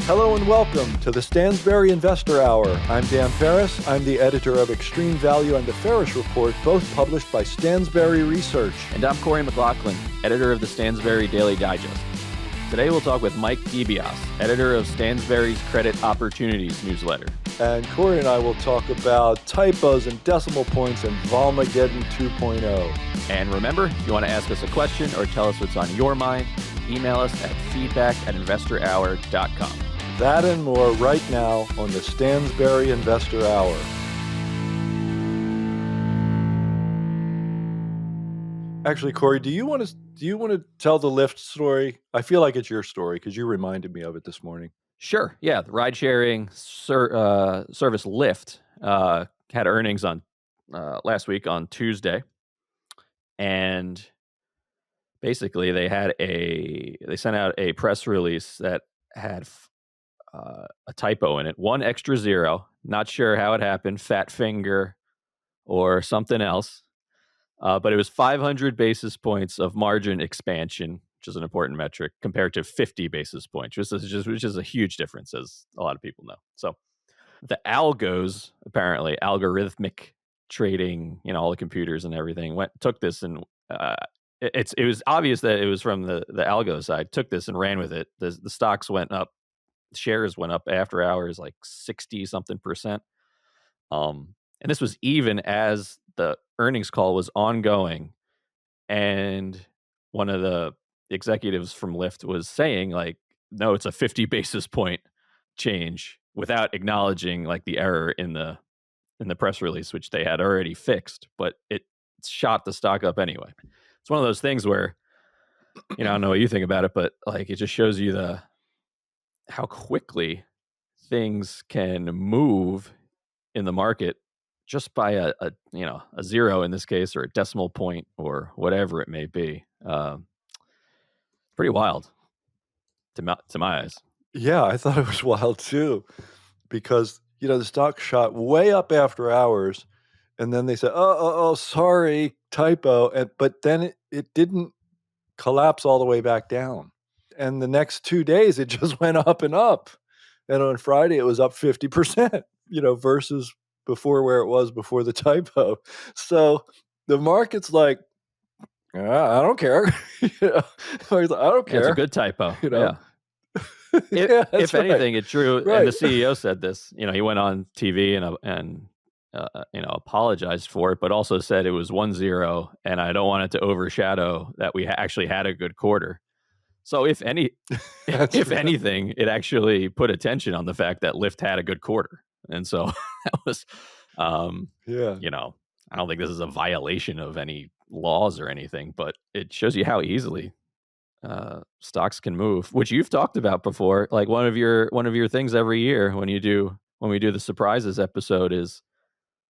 Hello and welcome to the Stansberry Investor Hour. I'm Dan Ferris. I'm the editor of Extreme Value and the Ferris Report, both published by Stansberry Research. And I'm Corey McLaughlin, editor of the Stansberry Daily Digest. Today we'll talk with Mike DiBiase, editor of Stansberry's Credit Opportunities newsletter. And Corey and I will talk about typos and decimal points and Volmageddon 2.0. And remember, if you want to ask us a question or tell us what's on your mind, email us at feedback@investorhour.com. That and more right now on the Stansberry Investor Hour. Actually, Corey, do you want to tell the Lyft story? I feel like it's your story because you reminded me of it this morning. Sure. Yeah, the ride-sharing service Lyft had earnings on last week on Tuesday, and basically they sent out a press release that had a typo in it, one extra zero. Not sure how it happened, fat finger or something else. But it was 500 basis points of margin expansion, which is an important metric, compared to 50 basis points, which is a huge difference, as a lot of people know. So the algos, apparently, algorithmic trading, all the computers and everything, took this and it was obvious that it was from the algo side, took this and ran with it. The stocks went up. Shares went up after hours like 60-something%. And this was even as the earnings call was ongoing. And one of the executives from Lyft was saying, like, no, it's a 50 basis point change, without acknowledging like the error in the press release, which they had already fixed, but it shot the stock up anyway. It's one of those things where, I don't know what you think about it, but like it just shows you how quickly things can move in the market just by a zero in this case, or a decimal point, or whatever it may be. Pretty wild to my eyes. Yeah, I thought it was wild too, because the stock shot way up after hours, and then they said, "Oh, sorry, typo," but then it didn't collapse all the way back down. And the next 2 days, it just went up and up. And on Friday, it was up 50%, versus before where it was before the typo. So the market's like, I don't care. I don't care. It's a good typo. Yeah. Yeah, if anything, right. it's true. Right. And the CEO said this. He went on TV and apologized for it, but also said it was 1-0, and I don't want it to overshadow that we actually had a good quarter. So if anything, it actually put attention on the fact that Lyft had a good quarter. And so that was, I don't think this is a violation of any laws or anything, but it shows you how easily stocks can move, which you've talked about before. Like one of your things every year when we do the surprises episode is,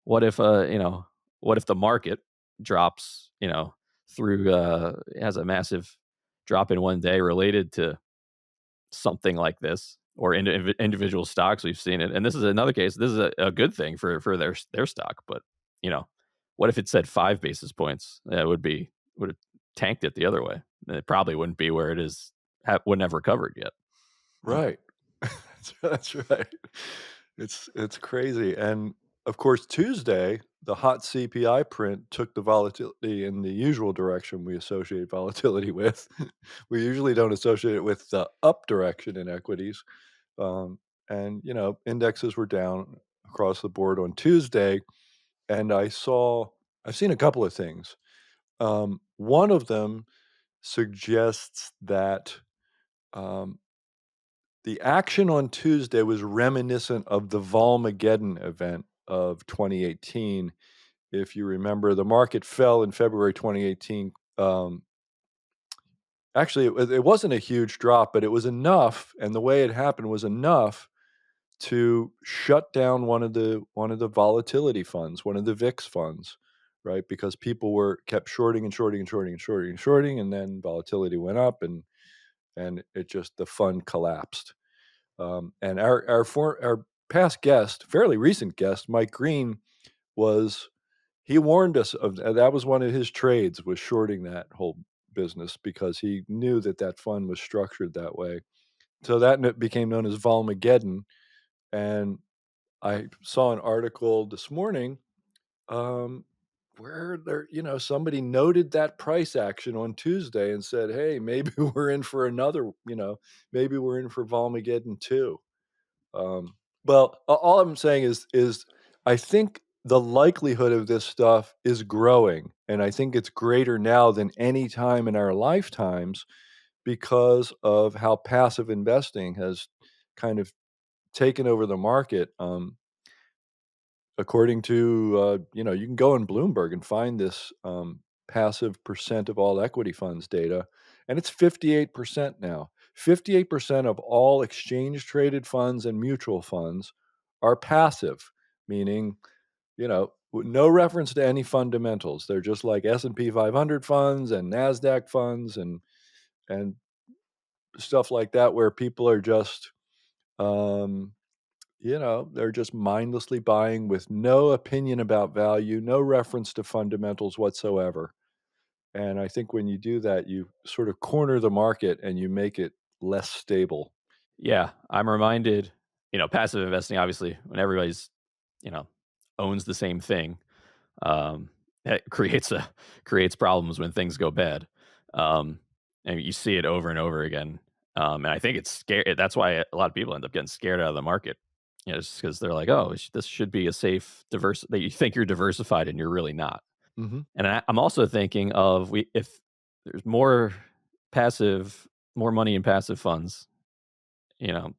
what if the market drops, through has a massive drop in one day related to something like this, or individual stocks. We've seen it, and this is another case. This is a good thing for their stock, but what if it said 5 basis points? That would have tanked it the other way. It probably wouldn't be where it is. Wouldn't have recovered yet. Right. That's right. It's crazy. And of course, Tuesday, the hot CPI print took the volatility in the usual direction we associate volatility with. We usually don't associate it with the up direction in equities. And indexes were down across the board on Tuesday. And I've seen a couple of things. One of them suggests that the action on Tuesday was reminiscent of the Volmageddon event of 2018. If you remember, the market fell in February 2018. Actually, it wasn't a huge drop, but it was enough, and the way it happened was enough to shut down one of the volatility funds, one of the VIX funds, right? Because people kept shorting and shorting and shorting and shorting and shorting, and then volatility went up, and the fund collapsed. And our past guest, fairly recent guest, Mike Green, he warned us of that. Was one of his trades, was shorting that whole business, because he knew that fund was structured that way. so that became known as Volmageddon. And I saw an article this morning, um, where somebody noted that price action on Tuesday and said, "Hey, maybe we're in for another, maybe we're in for Volmageddon too." Um, well, all I'm saying is I think the likelihood of this stuff is growing, and I think it's greater now than any time in our lifetimes because of how passive investing has kind of taken over the market. According to, you can go on Bloomberg and find this passive percent of all equity funds data, and it's 58% now. 58% of all exchange traded funds and mutual funds are passive, meaning, no reference to any fundamentals. They're just like S&P 500 funds and NASDAQ funds and stuff like that, where people are just, um, they're just mindlessly buying with no opinion about value, no reference to fundamentals whatsoever. And I think when you do that, you sort of corner the market and you make it less stable. Yeah, I'm reminded, passive investing, obviously, when everybody's, you know, owns the same thing, um, it creates problems when things go bad. Um, and you see it over and over again. And I think it's scary. That's why a lot of people end up getting scared out of the market. Just because they're like, "Oh, this should be a safe, diverse." That you think you're diversified and you're really not. Hmm. And I'm also thinking of if there's passive, more money in passive funds, you know,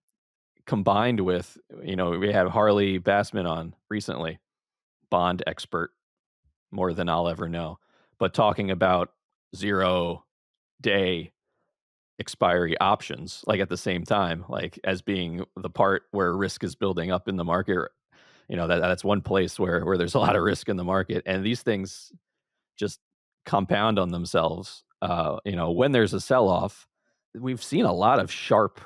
combined with, we had Harley Bassman on recently, bond expert, more than I'll ever know, but talking about 0-day expiry options, like, at the same time, like, as being the part where risk is building up in the market. That's one place where there's a lot of risk in the market, and these things just compound on themselves. When there's a sell-off, we've seen a lot of sharp,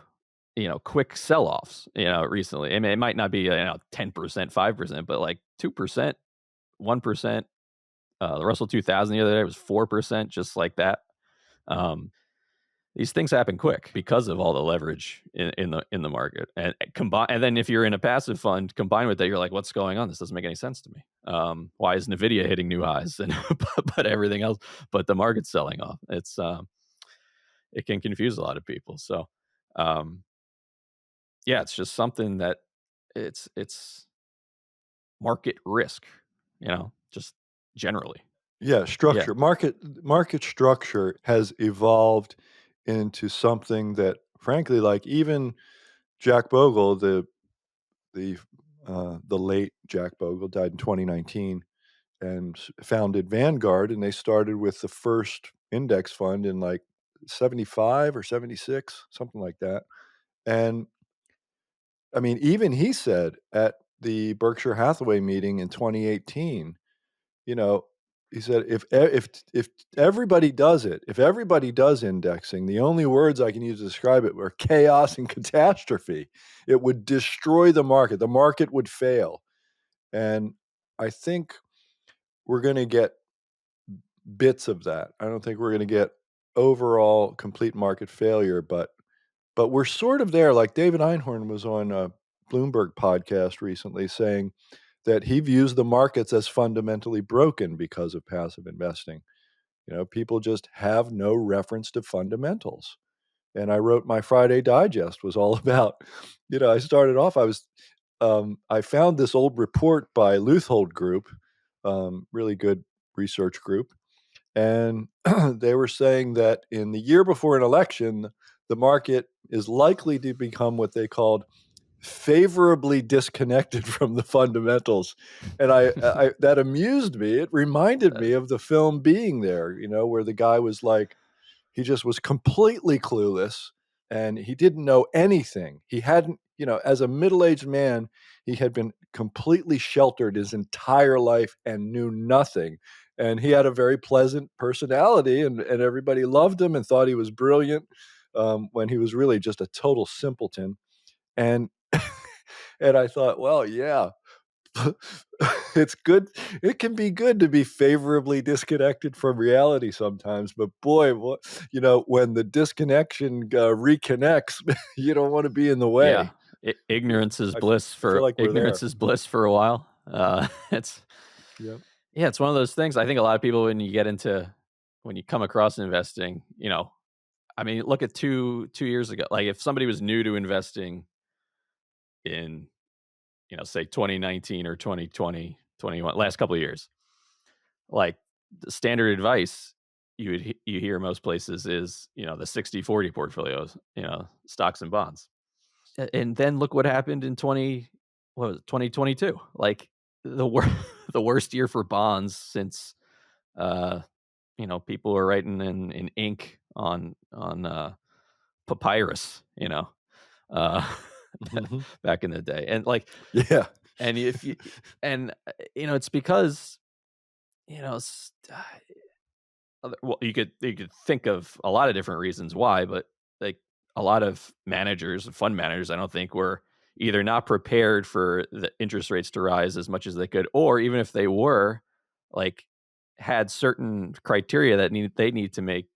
quick sell-offs, recently. I mean, it might not be, 10%, 5%, but like 2%, 1%. The Russell 2000 the other day was 4%, just like that. Um, these things happen quick because of all the leverage in the market, and combine. And then if you're in a passive fund, combined with that, you're like, "What's going on? This doesn't make any sense to me. Why is Nvidia hitting new highs and but everything else, but the market's selling off?" It can confuse a lot of people. So, um, yeah, it's just something that it's market risk, just generally. Yeah, Yeah. market structure has evolved into something that, frankly, like even Jack Bogle, the late Jack Bogle died in 2019, and founded Vanguard, and they started with the first index fund in like 75 or 76, something like that. And I mean, even he said at the Berkshire Hathaway meeting in 2018, you know, he said, if everybody does it, if everybody does indexing, the only words I can use to describe it were chaos and catastrophe. It would destroy the market. The market would fail. And I think we're going to get bits of that. I don't think we're going to get overall complete market failure, but we're sort of there. Like David Einhorn was on a Bloomberg podcast recently saying that he views the markets as fundamentally broken because of passive investing. People just have no reference to fundamentals. And I wrote my Friday Digest was all about, I started off, I found this old report by Leuthold Group, really good research group. And they were saying that in the year before an election, the market is likely to become what they called favorably disconnected from the fundamentals. And I that amused me. It reminded Uh, me of the film Being There, where the guy was like, he just was completely clueless and he didn't know anything. He hadn't, as a middle-aged man, he had been completely sheltered his entire life and knew nothing. And he had a very pleasant personality, and everybody loved him and thought he was brilliant, when he was really just a total simpleton. And and I thought, well, yeah, It's good. It can be good to be favorably disconnected from reality sometimes, but boy, when the disconnection, reconnects, you don't wanna be in the Yeah, way. I feel like we're ignorance there. is bliss for a while. It's Yep. yeah, it's one of those things. I think a lot of people when you come across investing, I mean, look at 2 years ago. Like if somebody was new to investing in, say 2019 or 2020, 21, last couple of years, like the standard advice you hear most places is, the 60/40 portfolios, stocks and bonds. And then look what happened in 2022. Like the wor- the worst year for bonds since uh people were writing in ink on papyrus, uh Mhm. back in the day. And like Yeah. and if you and it's because you know well, you could think of a lot of different reasons why, but like a lot of managers, fund managers, I don't think were either not prepared for the interest rates to rise as much as they could, or even if they were, like had certain criteria that they need to make,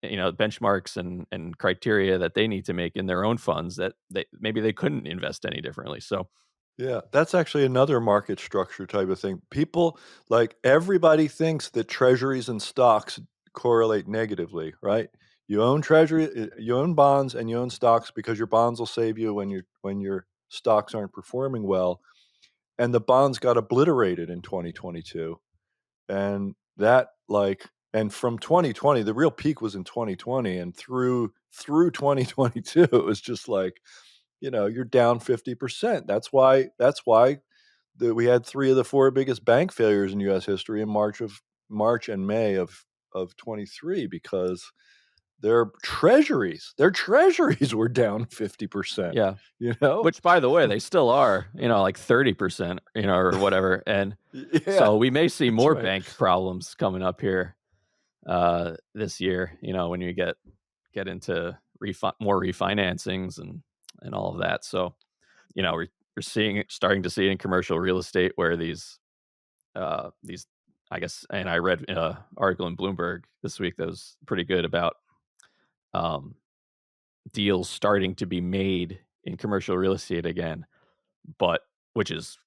benchmarks and criteria that they need to make in their own funds that they couldn't invest any differently. So Yeah, that's actually another market structure type of thing. People like everybody thinks that treasuries and stocks correlate negatively, right? You own bonds and you own stocks because your bonds will save you when your stocks aren't performing well. And the bonds got obliterated in 2022. And and from 2020, the real peak was in 2020 and through 2022 it was just like, you're down 50%. That's why we had 3 of the 4 biggest bank failures in US history in March and May of '23 because their treasuries were down 50%, yeah, you know? which by the way, they still are, like 30%, or whatever. And Yeah, so we may see that's more right. bank problems coming up here this year, when you get into more refinancings and all of that. So, we're starting to see it in commercial real estate where these I guess, and I read an article in Bloomberg this week that was pretty good about um, deals starting to be made in commercial real estate again, but which is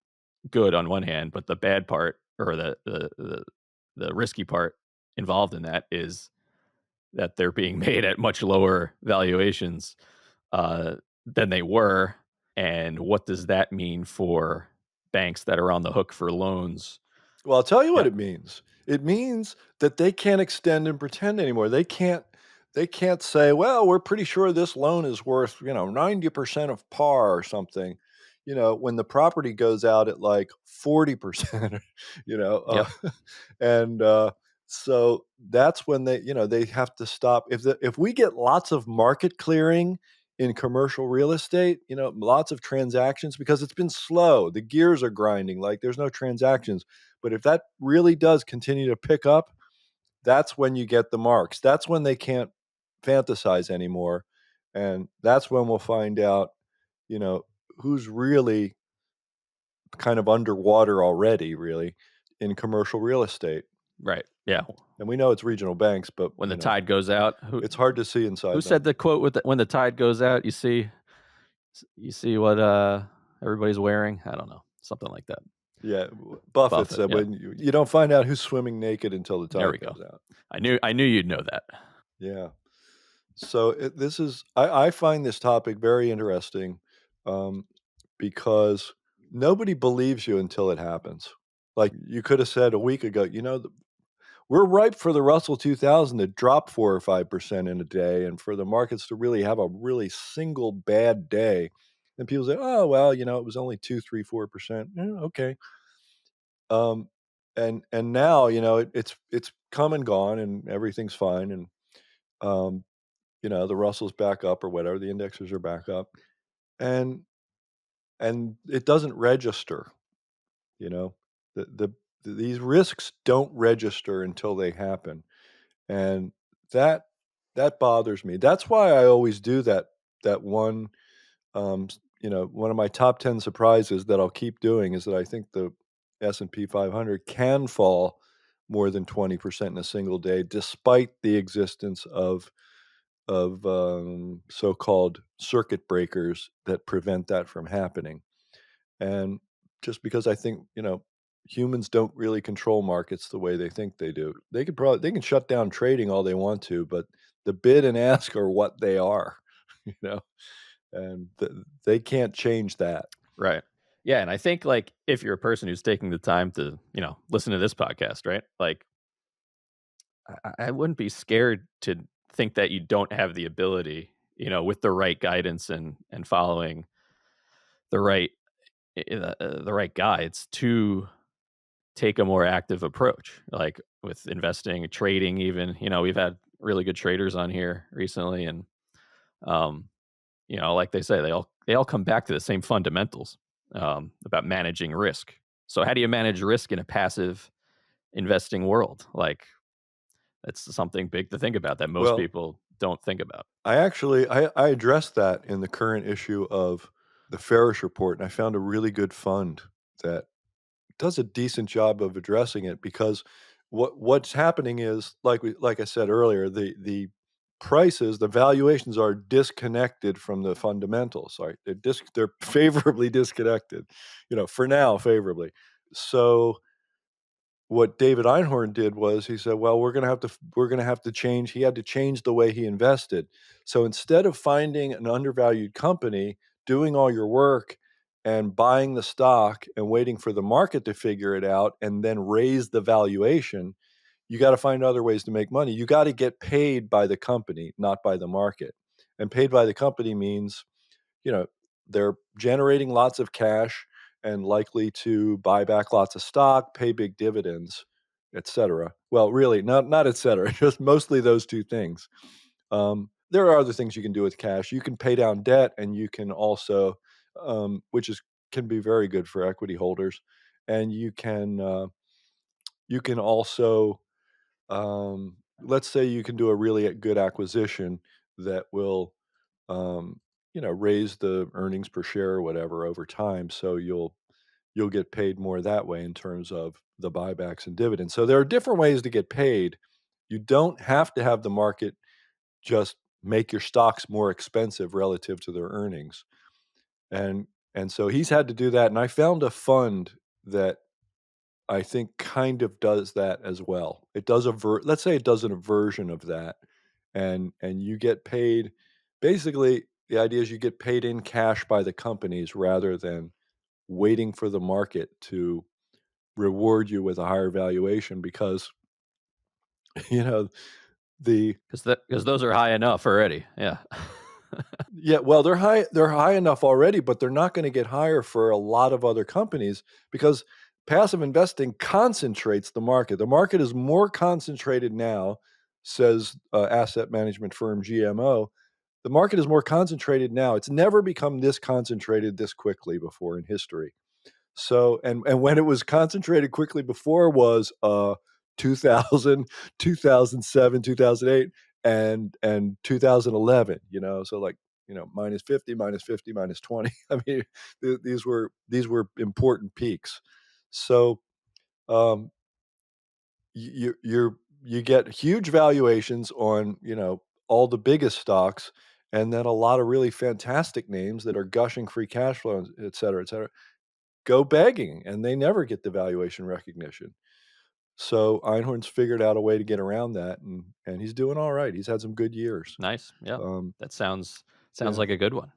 good on one hand, but the bad part, or the risky part involved in that, is that they're being made at much lower valuations uh, than they were. And what does that mean for banks that are on the hook for loans? Well, I'll tell you Yeah. what it means. It means that they can't extend and pretend anymore. They can't say, "Well, we're pretty sure this loan is worth, 90% of par or something." When the property goes out at like 40%, you know, Yep. and so that's when they have to stop. If we get lots of market clearing in commercial real estate, lots of transactions because it's been slow. The gears are grinding, like there's no transactions. But if that really does continue to pick up, that's when you get the marks. That's when they can't fantasize anymore. And that's when we'll find out, you know, who's really kind of underwater already, really, in commercial real estate. Right. Yeah. And we know it's regional banks, but, When the tide goes out, it's hard to see who inside them. said the quote with when the tide goes out, you see what everybody's wearing? I don't know. Something like that. Yeah, Buffett Buffett. said Yeah. when you don't find out who's swimming naked until the There we tide go. goes out. I knew you'd know that. Yeah. So this is I find this topic very interesting, um, because nobody believes you until it happens. Like you could have said a week ago, we're ripe for the Russell 2000 to drop 4 or 5% in a day, and for the markets to really have a really single bad day. And people say, "Oh well, it was only 2, 3, 4%." Okay. Um, and now it's come and gone, and everything's fine, and um, the Russell's back up or whatever, the indexes are back up, and it doesn't register, you know? These risks don't register until they happen, and that that bothers me. That's why I always do that one, one of my top 10 surprises that I'll keep doing is that I think the S&P 500 can fall more than 20% in a single day, despite the existence of so-called circuit breakers that prevent that from happening. And just because I think, humans don't really control markets the way they think they do. They can shut down trading all they want to, but the bid and ask are what they are, you know, and they can't change that. Right. Yeah, and I think, like, if you're a person who's taking the time to, listen to this podcast, right? Like, I wouldn't be scared to think that you don't have the ability, with the right guidance and following the right the right guides to take a more active approach, like with investing, trading even. We've had really good traders on here recently, and, um, like they say, they all come back to the same fundamentals, about managing risk. So how do you manage risk in a passive investing world? Like, that's something big to think about that most Well, people don't think about. I addressed that in the current issue of the Farish report, and I found a really good fund that does a decent job of addressing it because what's happening is like I said earlier, the prices, the valuations are disconnected from the fundamentals. Right? They're favorably disconnected, for now favorably. So what David Einhorn did was he said, "Well, we're gonna have to change." He had to change the way he invested. So instead of finding an undervalued company, doing all your work, and buying the stock and waiting for the market to figure it out and then raise the valuation, you got to find other ways to make money. You got to get paid by the company, not by the market. And paid by the company means you know, they're generating lots of cash and likely to buy back lots of stock, pay big dividends, etc. Well, really, not etc. Just mostly those two things. There are other things you can do with cash. You can pay down debt, and you can also, which is can be very good for equity holders, and you can also let's say you can do a really good acquisition that will um, raise the earnings per share or whatever over time. So you'll get paid more that way in terms of the buybacks and dividends. So there are different ways to get paid. You don't have to have the market just make your stocks more expensive relative to their earnings. And and so he's had to do that. And I found a fund that I think kind of does that as well. It does let's say it does a version of that, and you get paid. Basically, the idea is you get paid in cash by the companies rather than waiting for the market to reward you with a higher valuation because you know the Because those are high enough already. Yeah. yeah, well, they're high enough already, but they're not gonna get higher for a lot of other companies because passive investing concentrates the market. The market is more concentrated now, says, asset management firm GMO. The market is more concentrated now. It's never become this concentrated this quickly before in history. So and when it was concentrated quickly before was 2000, 2008 and 2011, so like, minus 50, minus 50, minus 20. I mean, these were important peaks. So um you get huge valuations on, all the biggest stocks and then a lot of really fantastic names that are gushing free cash flow, et cetera, et cetera go begging, and they never get the valuation recognition. So Einhorn's figured out a way to get around that, and he's doing all right. He's had some good years. Nice. Yeah. Um, That sounds yeah, like a good one.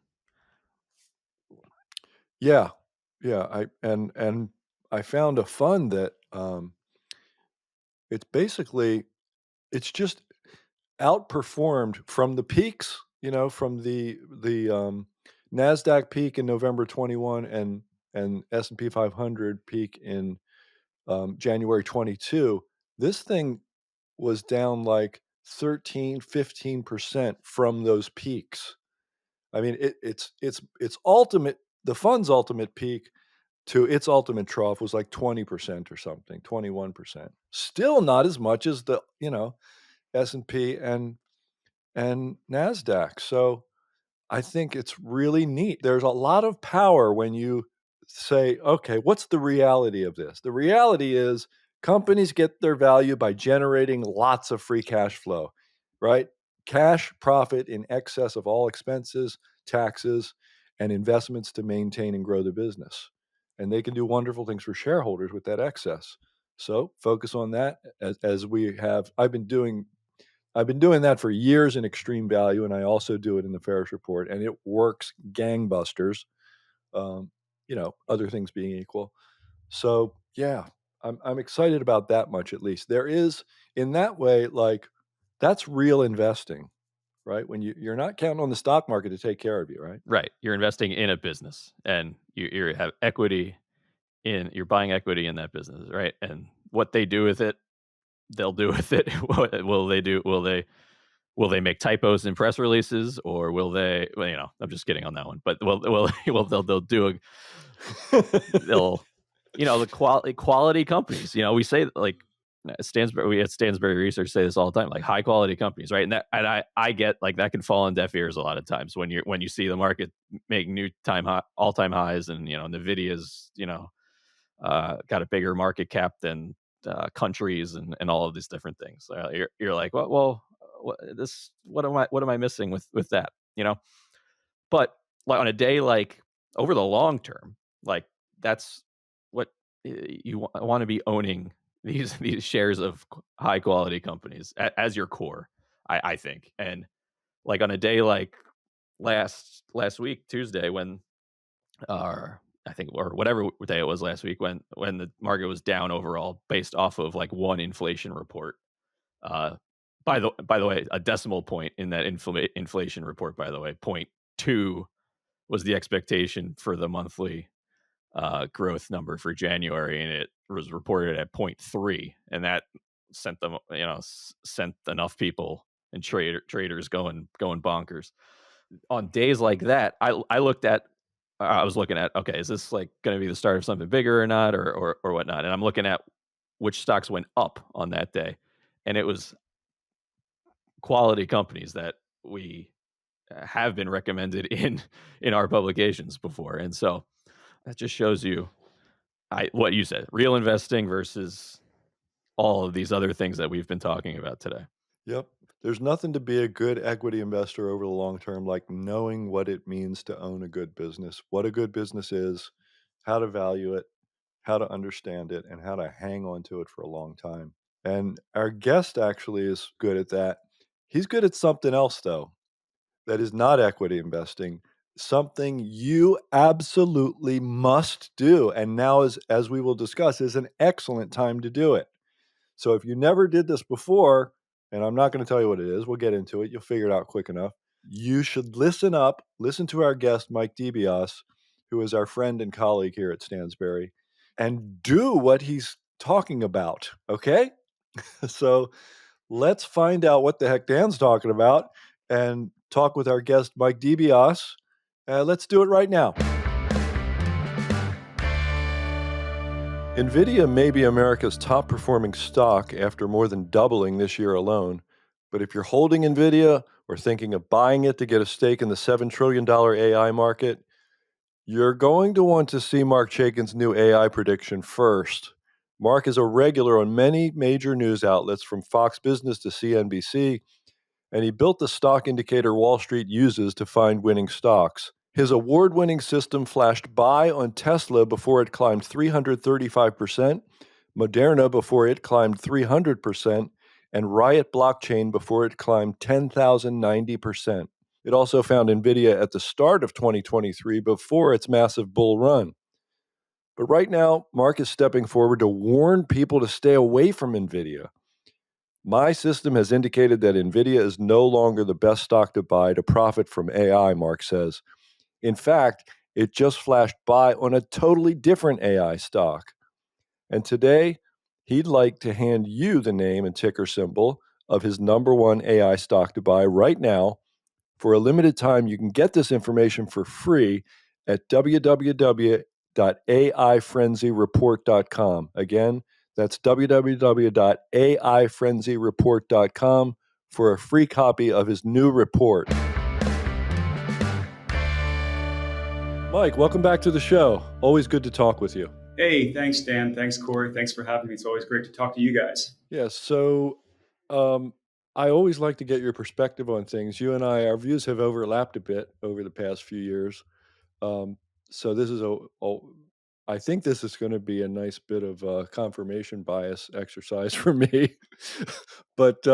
yeah, yeah. And I found a fund that it's basically it's just outperformed from the peaks. From the Nasdaq peak in November 21 and S&P 500 peak in January 22. This thing was down like 13, 15% from those peaks. I mean, it's ultimate the fund's ultimate peak to its ultimate trough was like 20% or something, 21%. Still not as much as the, S&P and Nasdaq. So I think it's really neat. There's a lot of power when you say, okay, what's the reality of this? The reality is companies get their value by generating lots of free cash flow, right? Cash profit in excess of all expenses, taxes, and investments to maintain and grow the business. And they can do wonderful things for shareholders with that excess. So focus on that as we have. I've been doing that for years in extreme value, and I also do it in the Ferris report, and it works gangbusters. Um, other things being equal. So yeah, I'm excited about that much at least. There is in that way, like that's real investing, right? When you're not counting on the stock market to take care of you, right? Right. You're investing in a business, and you have equity in you're buying equity in that business, right? And what they do with it, they'll do with it. What will they do? Will they make typos in press releases, or will they? Well, I'm just kidding on that one. But they'll do they'll the quality companies. We say like Stansberry we at Stansberry Research say this all the time, like high quality companies, right? And I get like that can fall on deaf ears a lot of times when you see the market make all time highs, and Nvidia's got a bigger market cap than countries and all of these different things. You're like, well, what am I missing with that? But like on a day like over the long term, like that's what you want to be owning these shares of high quality companies as your core, I think. And like on a day like last week, Tuesday, when I think, or whatever day it was last week, when the market was down overall based off of like one inflation report. Uh, by the way, a decimal point in that inflation report, by the way, 0.2 was the expectation for the monthly growth number for January, and it was reported at 0.3, and that sent enough people and traders going bonkers. On days like that, I was looking at, okay, is this like going to be the start of something bigger or not, or whatnot? And I'm looking at which stocks went up on that day, and it was quality companies that we have been recommended in our publications before. And so that just shows you what you said, real investing versus all of these other things that we've been talking about today. Yep. There's nothing to be a good equity investor over the long term like knowing what it means to own a good business, what a good business is, how to value it, how to understand it, and how to hang on to it for a long time. And our guest actually is good at that. He's good at something else, though, that is not equity investing, something you absolutely must do. And now, as we will discuss, is an excellent time to do it. So if you never did this before, and I'm not going to tell you what it is, we'll get into it. You'll figure it out quick enough. You should listen up, listen to our guest, Mike DiBiase, who is our friend and colleague here at Stansberry, and do what he's talking about. Okay? So let's find out what the heck Dan's talking about and talk with our guest, Mike DiBiase. Let's do it right now. NVIDIA may be America's top performing stock after more than doubling this year alone. But if you're holding NVIDIA or thinking of buying it to get a stake in the $7 trillion AI market, you're going to want to see Mark Chaikin's new AI prediction first. Mark is a regular on many major news outlets from Fox Business to CNBC, and he built the stock indicator Wall Street uses to find winning stocks. His award-winning system flashed buy on Tesla before it climbed 335%, Moderna before it climbed 300%, and Riot Blockchain before it climbed 10,090%. It also found NVIDIA at the start of 2023 before its massive bull run. But right now, Mark is stepping forward to warn people to stay away from NVIDIA. My system has indicated that NVIDIA is no longer the best stock to buy to profit from AI, Mark says. In fact, it just flashed buy on a totally different AI stock. And today, he'd like to hand you the name and ticker symbol of his number one AI stock to buy right now. For a limited time, you can get this information for free at www.aifrenzyreport.com. Again, that's www.aifrenzyreport.com for a free copy of his new report. Mike, welcome back to the show. Always good to talk with you. Hey, thanks, Dan. Thanks, Corey. Thanks for having me. It's always great to talk to you guys. Yeah, so um, I always like to get your perspective on things. You and our views have overlapped a bit over the past few years. Um, so this is I think this is going to be a nice bit of confirmation bias exercise for me. But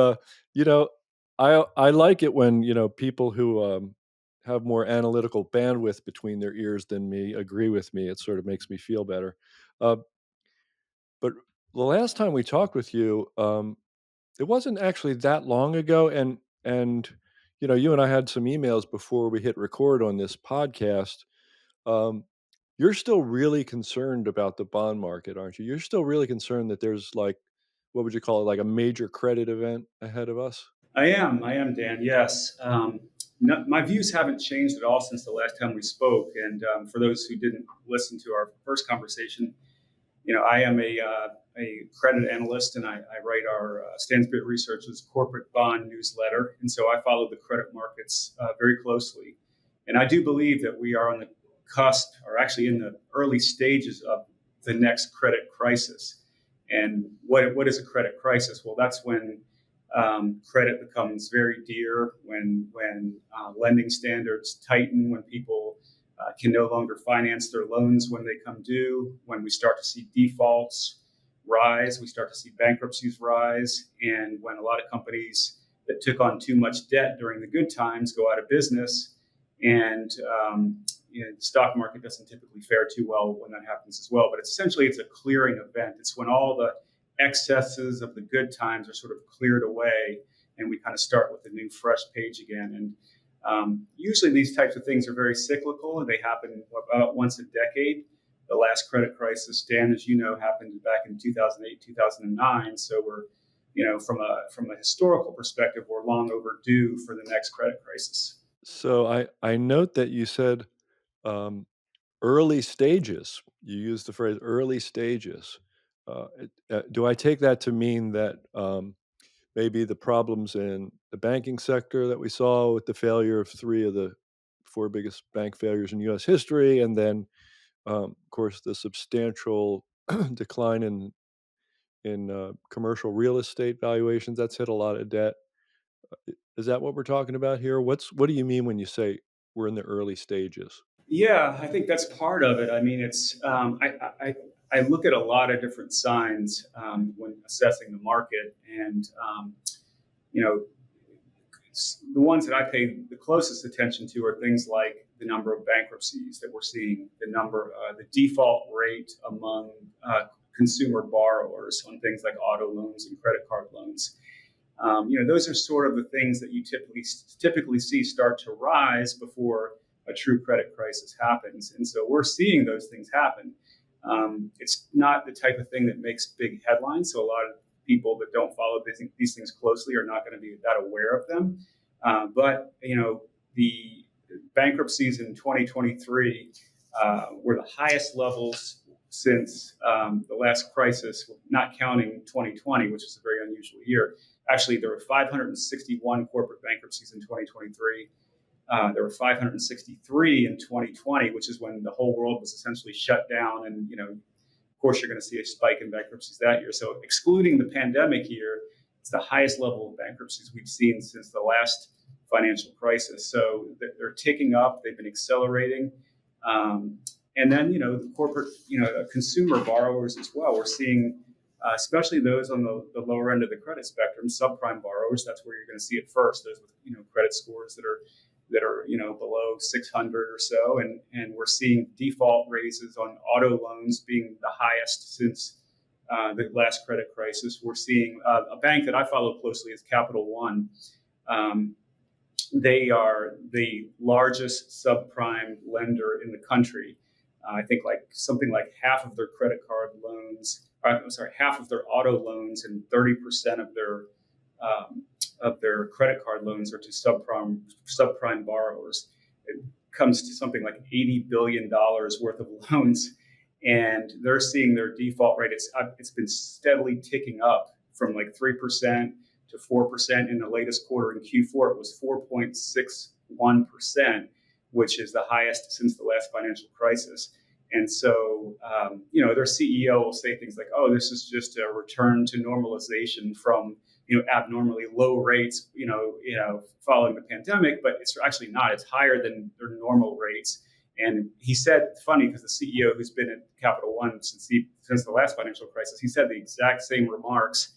you know, I like it when people who have more analytical bandwidth between their ears than me agree with me. It sort of makes me feel better. Uh, but the last time we talked with you, it wasn't actually that long ago, and you and I had some emails before we hit record on this podcast. um, you're still really concerned about the bond market, aren't you? You're still really concerned that there's like, what would you call it, like a major credit event ahead of us? I am, Dan. Yes. No, my views haven't changed at all since the last time we spoke. And for those who didn't listen to our first conversation, I am a credit analyst, and I write our Stansberry Research's corporate bond newsletter. And so I follow the credit markets very closely. And I do believe that we are on the cusp, or actually in the early stages of the next credit crisis. And what is a credit crisis? Well, that's when credit becomes very dear, when lending standards tighten, when people can no longer finance their loans when they come due, when we start to see defaults rise, we start to see bankruptcies rise, and when a lot of companies that took on too much debt during the good times go out of business. And the stock market doesn't typically fare too well when that happens as well. But it's a clearing event. It's when all the excesses of the good times are sort of cleared away, and we kind of start with a new, fresh page again. And usually these types of things are very cyclical, and they happen about once a decade. The last credit crisis, Dan, as you know, happened back in 2008, 2009. So we're, from a historical perspective, we're long overdue for the next credit crisis. So I note that you said um, early stages. You used the phrase early stages. Do I take that to mean that maybe the problems in the banking sector that we saw with the failure of three of the four biggest bank failures in U.S. history, and then, of course, the substantial decline in commercial real estate valuations that's hit a lot of debt? Is that what we're talking about here? What do you mean when you say we're in the early stages? Yeah, I think that's part of it. I mean, it's I look at a lot of different signs when assessing the market, and you know, the ones that I pay the closest attention to are things like the number of bankruptcies that we're seeing, the default rate among consumer borrowers on things like auto loans and credit card loans. Those are sort of the things that you typically see start to rise before a true credit crisis happens. And so we're seeing those things happen. It's not the type of thing that makes big headlines. So a lot of people that don't follow these things closely are not going to be that aware of them. But the bankruptcies in 2023 were the highest levels since the last crisis, not counting 2020, which is a very unusual year. Actually, there were 561 corporate bankruptcies in 2023. There were 563 in 2020, which is when the whole world was essentially shut down. And, of course, you're going to see a spike in bankruptcies that year. So excluding the pandemic year, it's the highest level of bankruptcies we've seen since the last financial crisis. So they're ticking up. They've been accelerating. And then, the corporate, consumer borrowers as well. We're seeing, especially those on the lower end of the credit spectrum, subprime borrowers. That's where you're going to see it first. Those with, credit scores that are below 600 or so, and we're seeing default raises on auto loans being the highest since the last credit crisis. We're seeing a bank that I follow closely is Capital One. They are the largest subprime lender in the country. I think something like half of their credit card loans, half of their auto loans, and 30% of their credit card loans are to subprime borrowers. It comes to something like $80 billion worth of loans, and they're seeing their default rate. It's been steadily ticking up from like 3% to 4% in the latest quarter. In Q4, it was 4.61%. which is the highest since the last financial crisis. And so, their CEO will say things like, "Oh, this is just a return to normalization from abnormally low rates, following the pandemic." But it's actually not. It's higher than their normal rates. And he said, funny because the CEO who's been at Capital One since the last financial crisis, he said the exact same remarks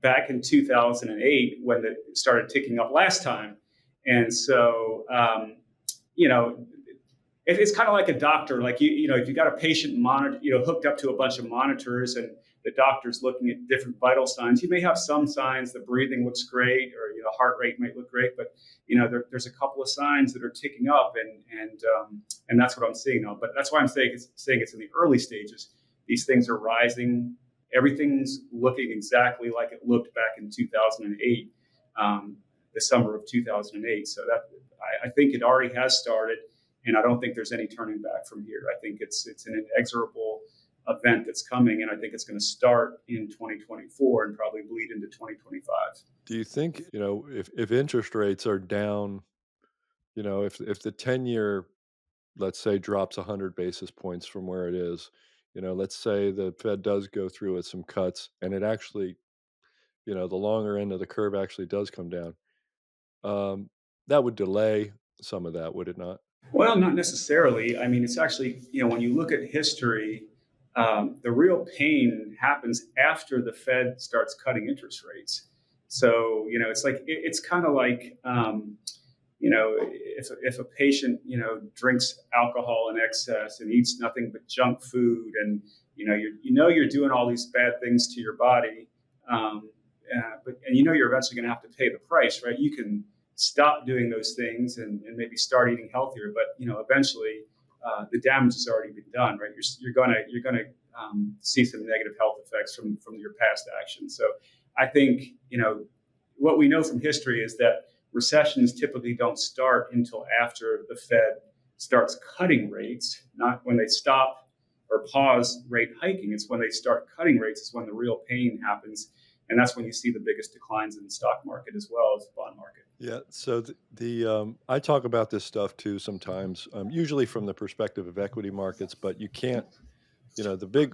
back in 2008 when it started ticking up last time. And so, it's kind of like a doctor. Like if you got a patient monitor, hooked up to a bunch of monitors, and the doctor's looking at different vital signs. You may have some signs. The breathing looks great, or heart rate might look great, but there's a couple of signs that are ticking up, and that's what I'm seeing now. But that's why I'm saying it's in the early stages. These things are rising. Everything's looking exactly like it looked back in 2008, the summer of 2008. So that I think it already has started. And I don't think there's any turning back from here. I think it's an inexorable event that's coming, and I think it's going to start in 2024 and probably bleed into 2025. Do you think, if interest rates are down, if the 10-year, let's say, drops 100 basis points from where it is, let's say the Fed does go through with some cuts and it actually, the longer end of the curve actually does come down, that would delay some of that, would it not? Well, not necessarily. I mean, it's actually, when you look at history, the real pain happens after the Fed starts cutting interest rates. So, it's kind of like, if a patient, drinks alcohol in excess and eats nothing but junk food, and, you're doing all these bad things to your body, but you're eventually going to have to pay the price, right? You can stop doing those things and maybe start eating healthier, but eventually the damage has already been done, right? You're gonna see some negative health effects from your past actions. So I think what we know from history is that recessions typically don't start until after the Fed starts cutting rates, not when they stop or pause rate hiking. It's when they start cutting rates is when the real pain happens. And that's when you see the biggest declines in the stock market as well as the bond market. Yeah. So I talk about this stuff too sometimes, usually from the perspective of equity markets, but you can't,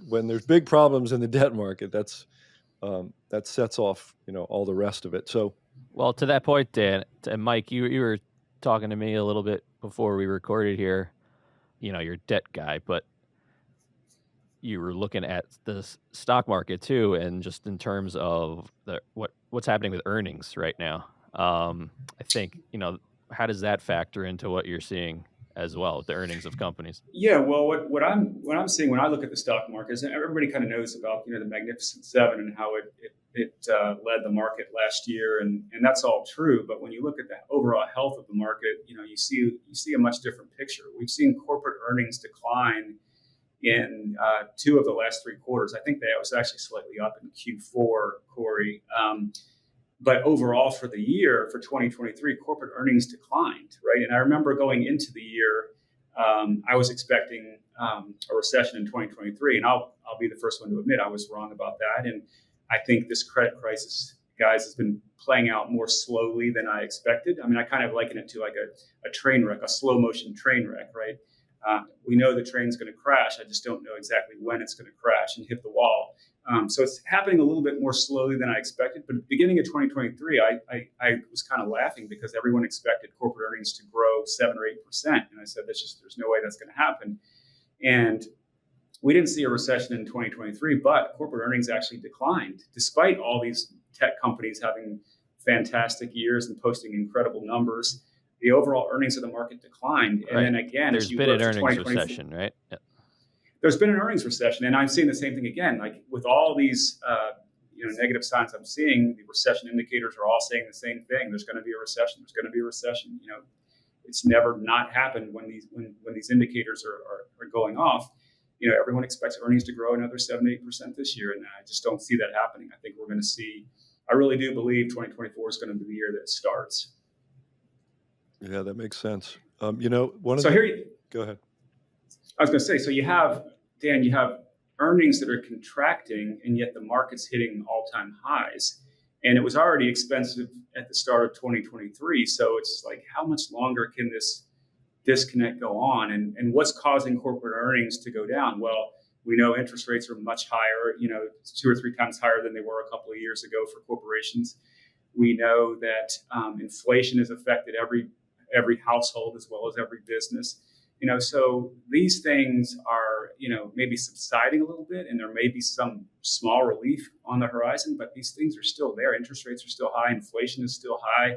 when there's big problems in the debt market, that sets off, all the rest of it. So, Well, to that point, Dan and Mike, you were talking to me a little bit before we recorded here. You're a debt guy, but you were looking at the stock market too, and just in terms of what's happening with earnings right now. I think how does that factor into what you're seeing as well with the earnings of companies? Yeah, well, what I'm seeing when I look at the stock market is everybody kind of knows about the Magnificent Seven and how it led the market last year, and that's all true. But when you look at the overall health of the market, you see a much different picture. We've seen corporate earnings decline in 2 of the last 3 quarters. I think that was actually slightly up in Q4, Corey. But overall for the year, for 2023, corporate earnings declined, right? And I remember going into the year, I was expecting a recession in 2023, and I'll be the first one to admit I was wrong about that. And I think this credit crisis, guys, has been playing out more slowly than I expected. I mean, I kind of liken it to like a train wreck, a slow motion train wreck, right? We know the train's going to crash. I just don't know exactly when it's going to crash and hit the wall. So it's happening a little bit more slowly than I expected. But at the beginning of 2023, I was kind of laughing because everyone expected corporate earnings to grow 7 or 8%. And I said, there's no way that's going to happen. And we didn't see a recession in 2023, but corporate earnings actually declined despite all these tech companies having fantastic years and posting incredible numbers. The overall earnings of the market declined. And then again, there's been an earnings recession, right? Yeah. There's been an earnings recession, and I'm seeing the same thing again. Like with all these negative signs I'm seeing, the recession indicators are all saying the same thing. There's going to be a recession. There's going to be a recession. It's never not happened when these indicators are going off. Everyone expects earnings to grow another 7 to 8% this year, and I just don't see that happening. I think we're going to see. I really do believe 2024 is going to be the year that it starts. Yeah, that makes sense. Go ahead. I was going to say, so you have earnings that are contracting, and yet the market's hitting all-time highs. And it was already expensive at the start of 2023. So it's like, how much longer can this disconnect go on, and what's causing corporate earnings to go down? Well, we know interest rates are much higher, 2 or 3 times higher than they were a couple of years ago for corporations. We know that inflation has affected every household as well as every business. So these things are, maybe subsiding a little bit, and there may be some small relief on the horizon, but these things are still there. Interest rates are still high. Inflation is still high.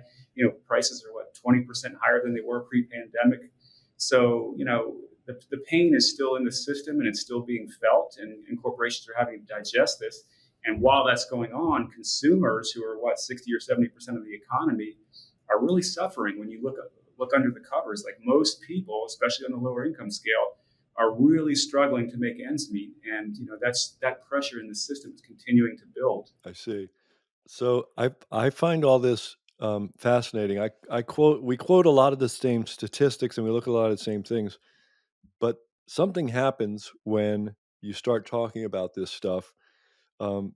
Prices are 20% higher than they were pre-pandemic. So, the pain is still in the system, and it's still being felt, and corporations are having to digest this. And while that's going on, consumers, who are 60 or 70% of the economy, are really suffering. When you look under the covers, like most people, especially on the lower income scale, are really struggling to make ends meet. And that pressure in the system is continuing to build. I see. So I find all this fascinating. We quote a lot of the same statistics and we look at a lot of the same things, but something happens when you start talking about this stuff. Um,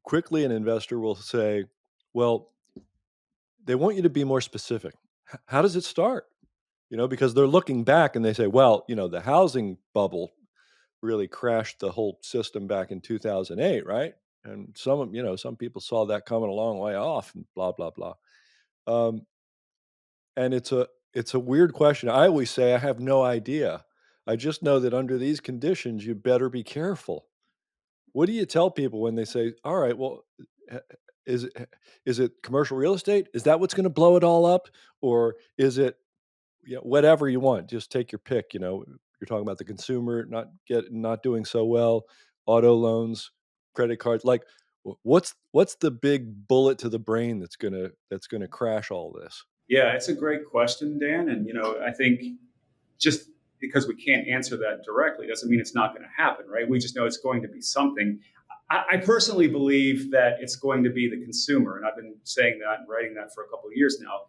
Quickly, an investor will say, "Well, they want you to be more specific. How does it start?" Because they're looking back and they say, "Well, the housing bubble really crashed the whole system back in 2008, right?" And some people saw that coming a long way off, and blah blah blah. Um, and it's a weird question. I always say I have no idea. I just know that under these conditions, you better be careful. What do you tell people when they say, "All right, well, h- is it is it commercial real estate? Is that what's going to blow it all up, or is it whatever you want? Just take your pick." You're talking about the consumer not doing so well, auto loans, credit cards. Like, what's the big bullet to the brain that's gonna crash all this? Yeah, it's a great question, Dan. And, I think just because we can't answer that directly doesn't mean it's not going to happen, right? We just know it's going to be something. I personally believe that it's going to be the consumer, and I've been saying that and writing that for a couple of years now.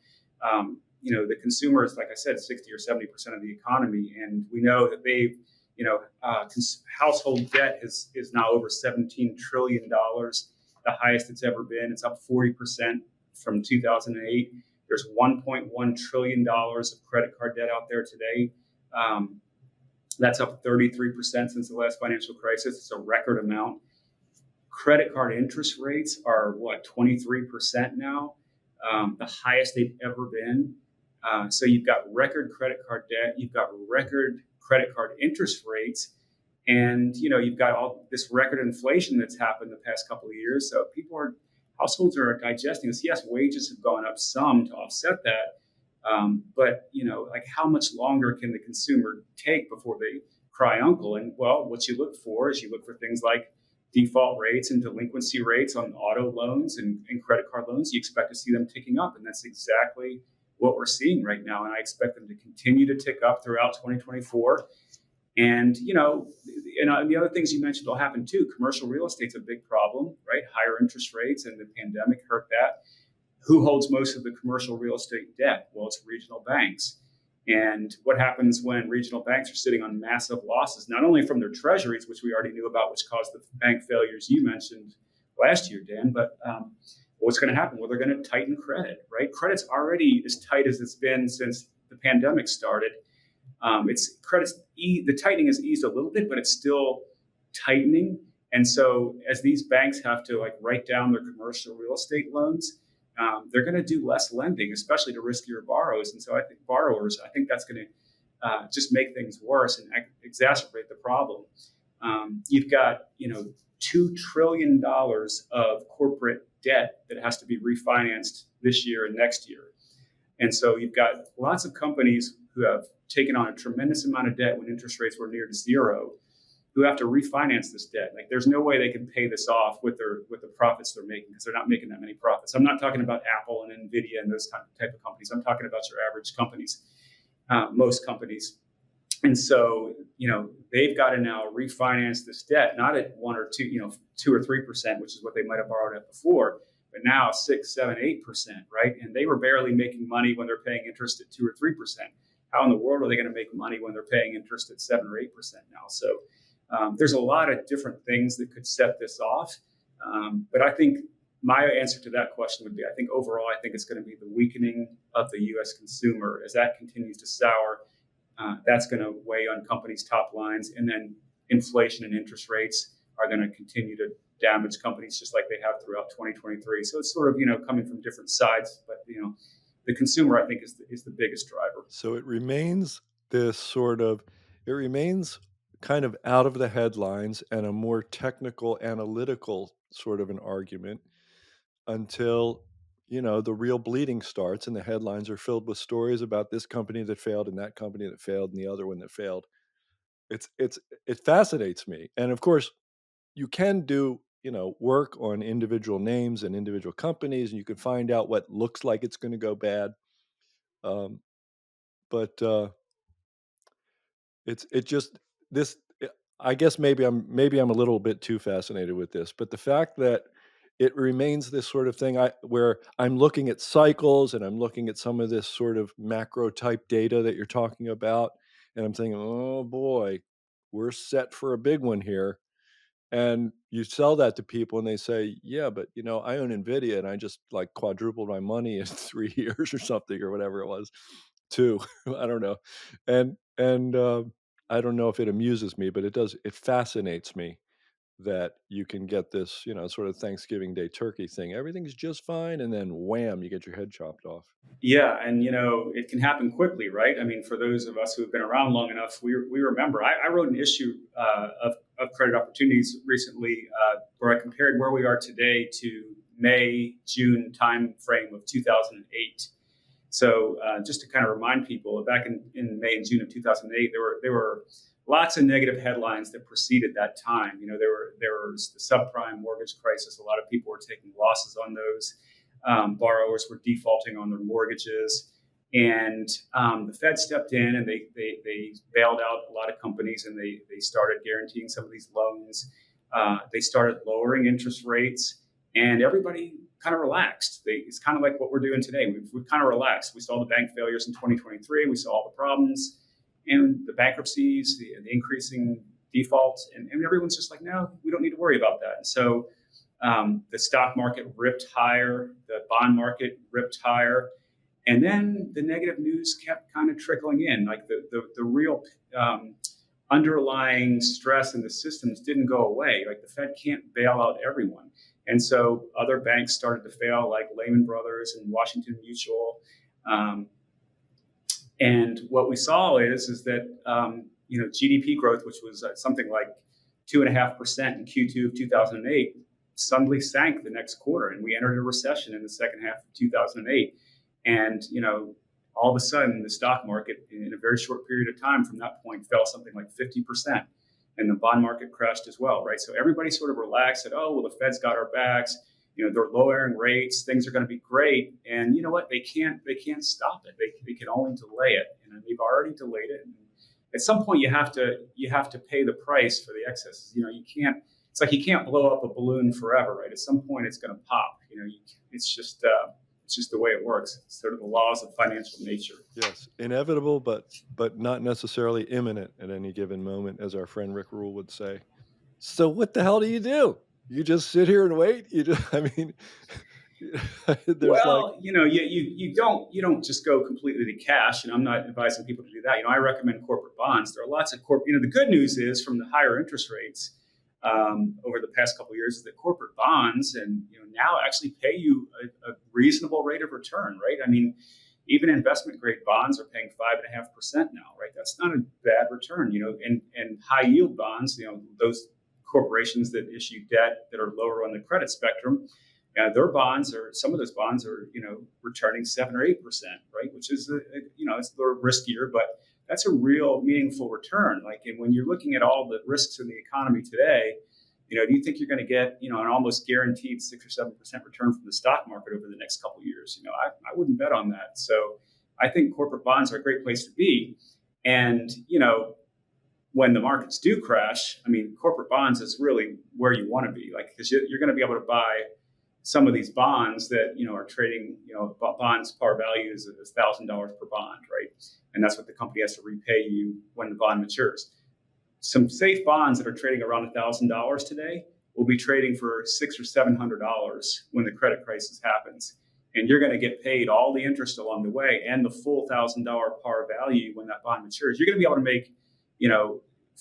The consumer is, like I said, 60 or 70% of the economy, and we know that household debt is now over $17 trillion, the highest it's ever been. It's up 40% from 2008. There's $1.1 trillion of credit card debt out there today. That's up 33% since the last financial crisis. It's a record amount. Credit card interest rates are 23% now, the highest they've ever been. So you've got record credit card debt, you've got record credit card interest rates, and you've got all this record inflation that's happened the past couple of years. So households are digesting this. Yes, wages have gone up some to offset that, but like, how much longer can the consumer take before they cry uncle? And what you look for is things like default rates and delinquency rates on auto loans and credit card loans. You expect to see them ticking up, and that's exactly what we're seeing right now. And I expect them to continue to tick up throughout 2024. And the other things you mentioned will happen too. Commercial real estate's a big problem, right? Higher interest rates and the pandemic hurt that. Who holds most of the commercial real estate debt? Well, it's regional banks. And what happens when regional banks are sitting on massive losses, not only from their treasuries, which we already knew about, which caused the bank failures you mentioned last year, Dan, but what's going to happen? Well, they're going to tighten credit, right? Credit's already as tight as it's been since the pandemic started. The tightening has eased a little bit, but it's still tightening. And so as these banks have to write down their commercial real estate loans, they're going to do less lending, especially to riskier borrowers. And so I think that's going to just make things worse and exacerbate the problem. You've got, $2 trillion of corporate debt that has to be refinanced this year and next year. And so you've got lots of companies who have taken on a tremendous amount of debt when interest rates were near to zero, who have to refinance this debt. Like, there's no way they can pay this off with the profits they're making, because they're not making that many profits. I'm not talking about Apple and Nvidia and those type of companies. I'm talking about your average companies, most companies. And so, they've got to now refinance this debt, not at 1 or 2, 2 or 3%, which is what they might have borrowed at before, but now 6, 7, 8%, right? And they were barely making money when they're paying interest at 2 or 3%. How in the world are they going to make money when they're paying interest at 7 or 8% now? So there's a lot of different things that could set this off. But I think my answer to that question would be, I think overall, I think it's going to be the weakening of the U.S. consumer as that continues to sour. That's going to weigh on companies' top lines, and then inflation and interest rates are going to continue to damage companies just like they have throughout 2023. So it's sort of coming from different sides, but the consumer, I think, is the biggest driver. So it remains kind of out of the headlines and a more technical, analytical sort of an argument until, the real bleeding starts and the headlines are filled with stories about this company that failed and that company that failed and the other one that failed. It fascinates me. And of course, you can do, work on individual names and individual companies, and you can find out what looks like it's going to go bad. Um, but it just this I guess maybe I'm a little bit too fascinated with this, but the fact that it remains this sort of thing where I'm looking at cycles and I'm looking at some of this sort of macro type data that you're talking about, and I'm thinking, "Oh boy, we're set for a big one here." And you sell that to people and they say, "Yeah, but I own Nvidia and I just like quadrupled my money in 3 years or something," or whatever it was. 2, I don't know. And I don't know if it amuses me, but it fascinates me that you can get this, sort of Thanksgiving Day turkey thing. Everything's just fine, and then wham, you get your head chopped off. Yeah, and it can happen quickly, right? I mean, for those of us who have been around long enough, we remember. I wrote an issue of Credit Opportunities recently where I compared where we are today to May June time frame of 2008. So just to kind of remind people, back in May and June of 2008, there were lots of negative headlines that preceded that time. There was the subprime mortgage crisis. A lot of people were taking losses on those. Borrowers were defaulting on their mortgages, and the Fed stepped in and they bailed out a lot of companies, and they started guaranteeing some of these loans. They started lowering interest rates, and everybody kind of relaxed. It's kind of like what we're doing today. We've kind of relaxed. We saw the bank failures in 2023. We saw all the problems and the bankruptcies, the increasing defaults, and everyone's just like, no, we don't need to worry about that. And so the stock market ripped higher, the bond market ripped higher, and then the negative news kept kind of trickling in. Like the real underlying stress in the systems didn't go away. Like the Fed can't bail out everyone. And so other banks started to fail, like Lehman Brothers and Washington Mutual. And what we saw is that GDP growth, which was something like 2.5% in Q2 of 2008, suddenly sank the next quarter, and we entered a recession in the second half of 2008. And all of a sudden, the stock market, in a very short period of time from that point, fell something like 50%, and the bond market crashed as well, right? So everybody sort of relaxed, said, "Oh, well, the Fed's got our backs. They're lowering rates. Things are going to be great." And you know what? They can't stop it. They can only delay it, and they've already delayed it. And at some point, you have to pay the price for the excesses. You can't. It's like you can't blow up a balloon forever, right? At some point, it's going to pop. It's just the way it works. It's sort of the laws of financial nature. Yes, inevitable, but not necessarily imminent at any given moment, as our friend Rick Rule would say. So what the hell do? You just sit here and wait? I mean, there's Well, you don't just go completely to cash, and I'm not advising people to do that. I recommend corporate bonds. There are lots of corporate. The good news is from the higher interest rates over the past couple of years is that corporate bonds and now actually pay you a reasonable rate of return, right? I mean, even investment grade bonds are paying 5.5% now, right? That's not a bad return, and high yield bonds, those corporations that issue debt that are lower on the credit spectrum, some of those bonds are, returning 7 or 8%, right? Which is, it's a little riskier, but that's a real meaningful return. Like, and when you're looking at all the risks in the economy today, do you think you're going to get, an almost guaranteed 6 or 7% return from the stock market over the next couple of years? I wouldn't bet on that. So I think corporate bonds are a great place to be. And, when the markets do crash, I mean, corporate bonds is really where you want to be, like, because you're going to be able to buy some of these bonds that are trading. Bonds par value is $1,000 per bond, right? And that's what the company has to repay you when the bond matures. Some safe bonds that are trading around $1,000 today will be trading for $600 or $700 when the credit crisis happens. and you're going to get paid all the interest along the way and the full $1,000 par value when that bond matures. You're going to be able to make,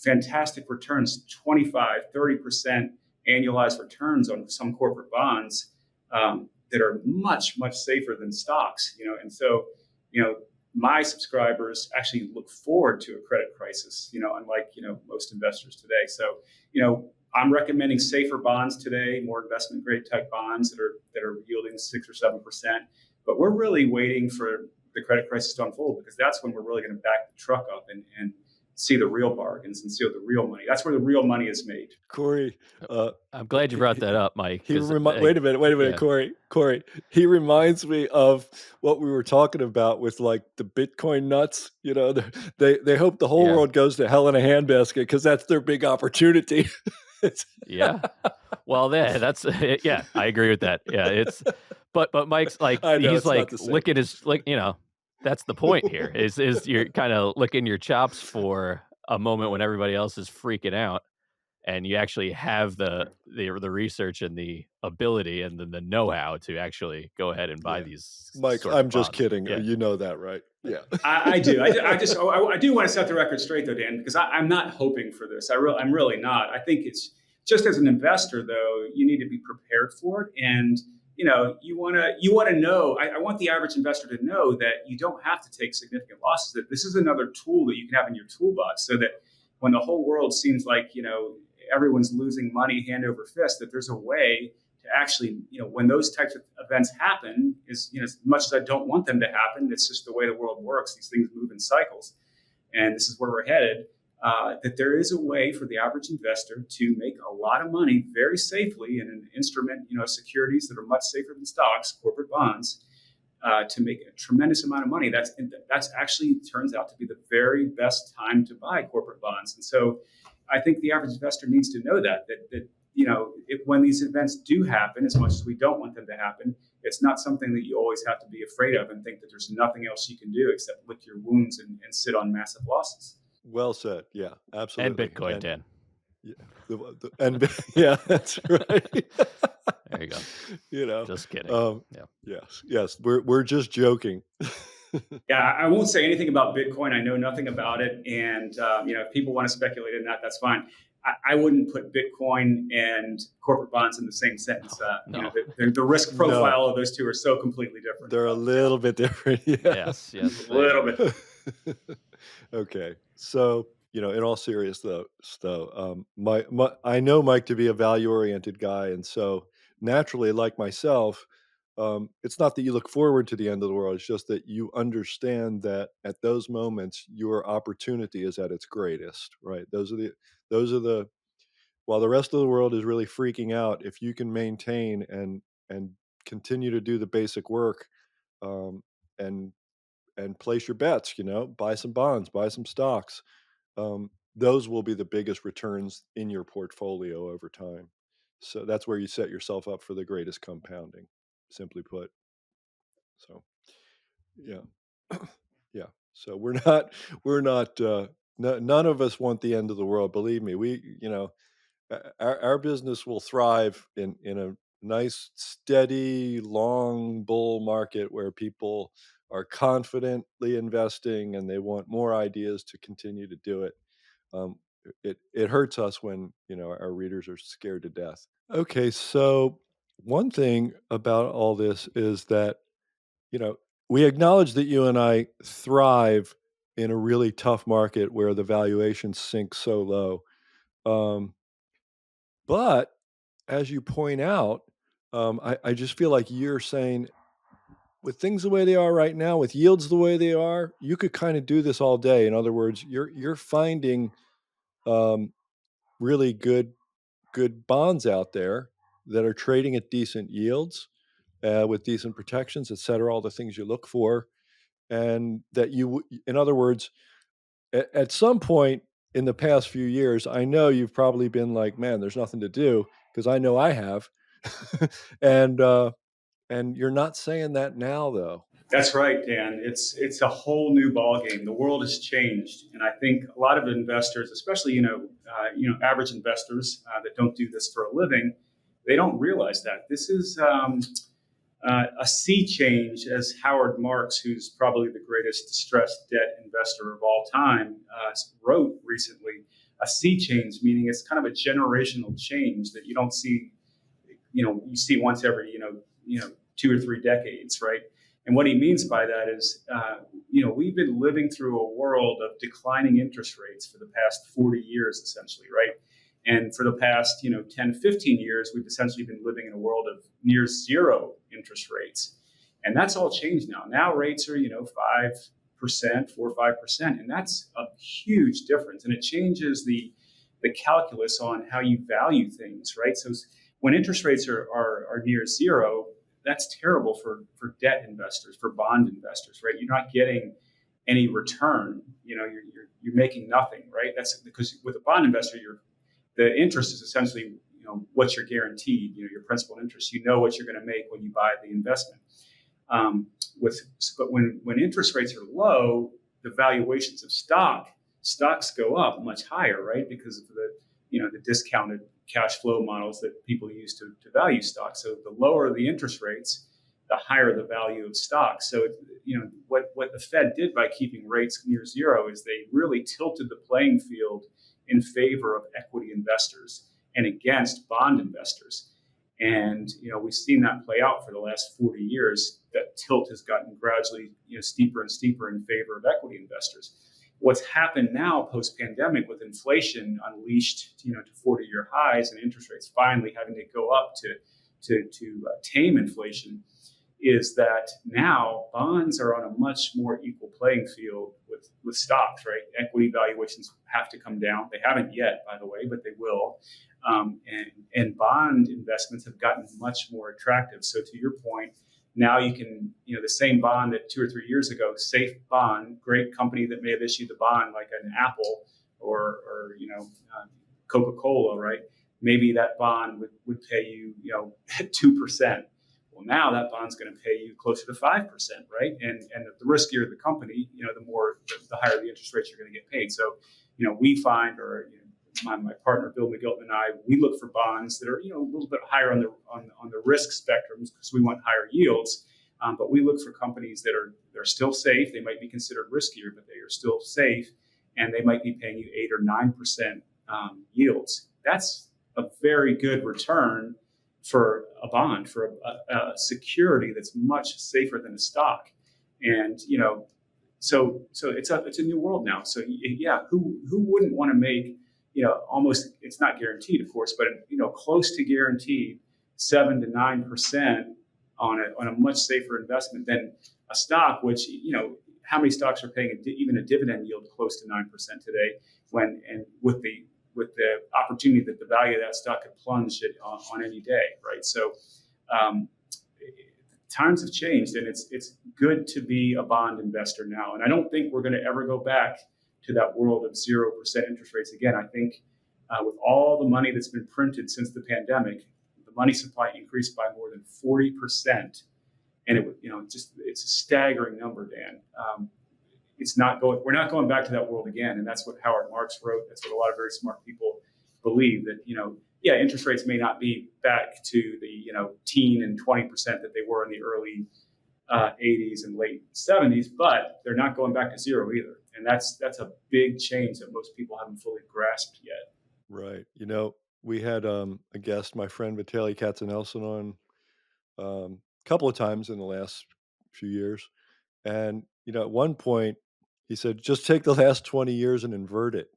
fantastic returns, 25, 30% annualized returns on some corporate bonds that are much, much safer than stocks, and so, my subscribers actually look forward to a credit crisis, unlike, most investors today. So, I'm recommending safer bonds today, more investment grade type bonds that are yielding 6 or 7%. But we're really waiting for the credit crisis to unfold, because that's when we're really going to back the truck up and see the real bargains and see the real money. That's where the real money is made. Corey, I'm glad you brought that up, Mike. wait a minute, yeah. Corey. He reminds me of what we were talking about with like the Bitcoin nuts. They hope the whole Yeah. world goes to hell in a handbasket because that's their big opportunity. Yeah. Well, that's yeah, I agree with that. Yeah, but Mike's like, I know, he's it's not like the same. licking his, that's the point here is you're kind of licking your chops for a moment when everybody else is freaking out, and you actually have the research and the ability and the know-how to actually go ahead and buy Yeah. these Mike, sort of I'm just bonds. kidding. Yeah. You know that, right? Yeah. I do. I do want to set the record straight, though, Dan, because I'm not hoping for this. I'm really not. I think it's just, as an investor, though, you need to be prepared for it, and you want to know. I want the average investor to know that you don't have to take significant losses. That this is another tool that you can have in your toolbox, so that when the whole world seems like everyone's losing money hand over fist, that there's a way to actually, when those types of events happen, as much as I don't want them to happen, it's just the way the world works. These things move in cycles, and this is where we're headed. That there is a way for the average investor to make a lot of money very safely in an instrument, securities that are much safer than stocks, corporate bonds, to make a tremendous amount of money. That's actually turns out to be the very best time to buy corporate bonds. And so I think the average investor needs to know that when these events do happen, as much as we don't want them to happen, it's not something that you always have to be afraid of and think that there's nothing else you can do except lick your wounds and sit on massive losses. Well said. Yeah, absolutely. And Bitcoin, Dan. Yeah, yeah, that's right. There you go. Just kidding. Yeah. Yes. We're just joking. Yeah, I won't say anything about Bitcoin. I know nothing about it, and if people want to speculate in that, that's fine. I wouldn't put Bitcoin and corporate bonds in the same sentence. No. The risk profile of those two are so completely different. They're a little bit different. Yeah. Yes. A little bit. Okay. So, in all seriousness, though, I know Mike to be a value-oriented guy, and so naturally, like myself, it's not that you look forward to the end of the world. It's just that you understand that at those moments, your opportunity is at its greatest, right? Those are the while the rest of the world is really freaking out, if you can maintain and continue to do the basic work, um, and place your bets, buy some bonds, buy some stocks. Those will be the biggest returns in your portfolio over time. So that's where you set yourself up for the greatest compounding, simply put. So, yeah. Yeah. So none of us want the end of the world. Believe me, our business will thrive in a nice, steady, long bull market where people are confidently investing and they want more ideas to continue to do it. It hurts us when our readers are scared to death. Okay, so one thing about all this is that we acknowledge that you and I thrive in a really tough market where the valuations sink so low. But as you point out, I just feel like you're saying, with things the way they are right now, with yields the way they are, you could kind of do this all day. In other words, you're finding really good bonds out there that are trading at decent yields, with decent protections, et cetera, all the things you look for, and that in other words, at some point in the past few years, I know you've probably been like, man, there's nothing to do, because I know I have. And you're not saying that now, though. That's right, Dan. It's a whole new ballgame. The world has changed, and I think a lot of investors, especially average investors that don't do this for a living, they don't realize that this is A sea change, as Howard Marks, who's probably the greatest distressed debt investor of all time, wrote recently. A sea change, meaning it's kind of a generational change that you don't see, you see once every, 2 or 3 decades, right? And what he means by that is, we've been living through a world of declining interest rates for the past 40 years, essentially, right? And for the past, 10, 15 years, we've essentially been living in a world of near zero interest rates. And that's all changed now. Now rates are, 5%, 4 or 5%. And that's a huge difference. And it changes the calculus on how you value things, right? So when interest rates are near zero, that's terrible for debt investors, for bond investors, right? You're not getting any return. You're making nothing, right? That's because with a bond investor, the interest is essentially what you're guaranteed. Your principal and interest. You know what you're going to make when you buy the investment. Um, but when interest rates are low, the valuations of stocks go up much higher, right? Because of the discounted cash flow models that people use to value stocks. So the lower the interest rates, the higher the value of stocks. So what the Fed did by keeping rates near zero is they really tilted the playing field in favor of equity investors and against bond investors. And we've seen that play out for the last 40 years. That tilt has gotten gradually steeper and steeper in favor of equity investors. What's happened now post-pandemic with inflation unleashed to 40-year highs and interest rates finally having to go up to tame inflation is that now bonds are on a much more equal playing field with stocks, right? Equity valuations have to come down. They haven't yet, by the way, but they will. And bond investments have gotten much more attractive. So to your point, now you can, the same bond that 2 or 3 years ago, safe bond, great company that may have issued the bond like an Apple or Coca-Cola, right? Maybe that bond would pay you, 2%. Well, now that bond's going to pay you closer to 5%, right? And the riskier the company, the higher the interest rates you're going to get paid. So, we find, or my partner Bill McGilton and I, we look for bonds that are a little bit higher on the risk spectrums because we want higher yields. But we look for companies they're still safe. They might be considered riskier, but they are still safe, and they might be paying you 8 or 9% yields. That's a very good return for a bond, for a security that's much safer than a stock. And so it's a new world now. So yeah, who wouldn't want to make almost, it's not guaranteed, of course, but close to guaranteed 7 to 9% on a much safer investment than a stock, which how many stocks are paying even a dividend yield close to 9% today, and with the opportunity that the value of that stock could plunge on any day, right? So um, times have changed, and it's good to be a bond investor now. And I don't think we're going to ever go back to that world of 0% interest rates again. I think with all the money that's been printed since the pandemic, the money supply increased by more than 40%, and it's a staggering number, Dan. We're not going back to that world again, and that's what Howard Marks wrote. That's what a lot of very smart people believe, that interest rates may not be back to the teen and 20% that they were in the early 80s and late 70s, but they're not going back to zero either. And that's a big change that most people haven't fully grasped yet. Right. We had a guest, my friend Vitaly Katzenelson, on a couple of times in the last few years. And, at one point he said, just take the last 20 years and invert it.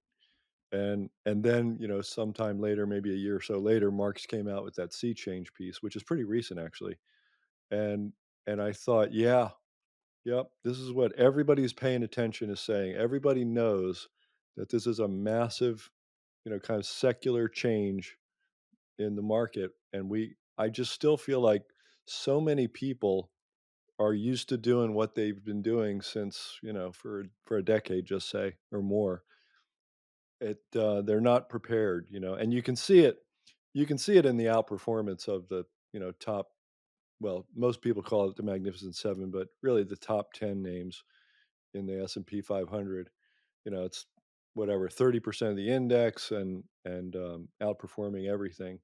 And then, sometime later, maybe a year or so later, Marx came out with that sea change piece, which is pretty recent actually. And and I thought, yeah, yep, this is what everybody's paying attention is saying. Everybody knows that this is a massive, kind of secular change in the market. And I just still feel like so many people are used to doing what they've been doing since, for a decade, just say, or more. They're not prepared, and you can see it in the outperformance of the, top, well, most people call it the Magnificent Seven, but really the top 10 names in the S&P 500. It's whatever 30% of the index and outperforming everything.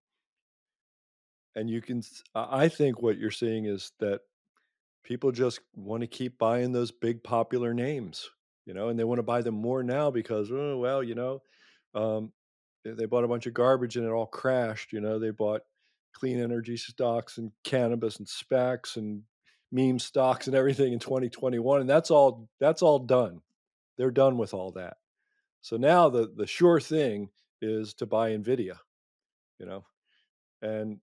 and I think what you're seeing is that people just want to keep buying those big popular names, and they want to buy them more now because, oh, well, um, they bought a bunch of garbage and it all crashed. They bought clean energy stocks and cannabis and SPACs and meme stocks and everything in 2021, and that's all done. They're done with all that. So now the sure thing is to buy Nvidia, you know, and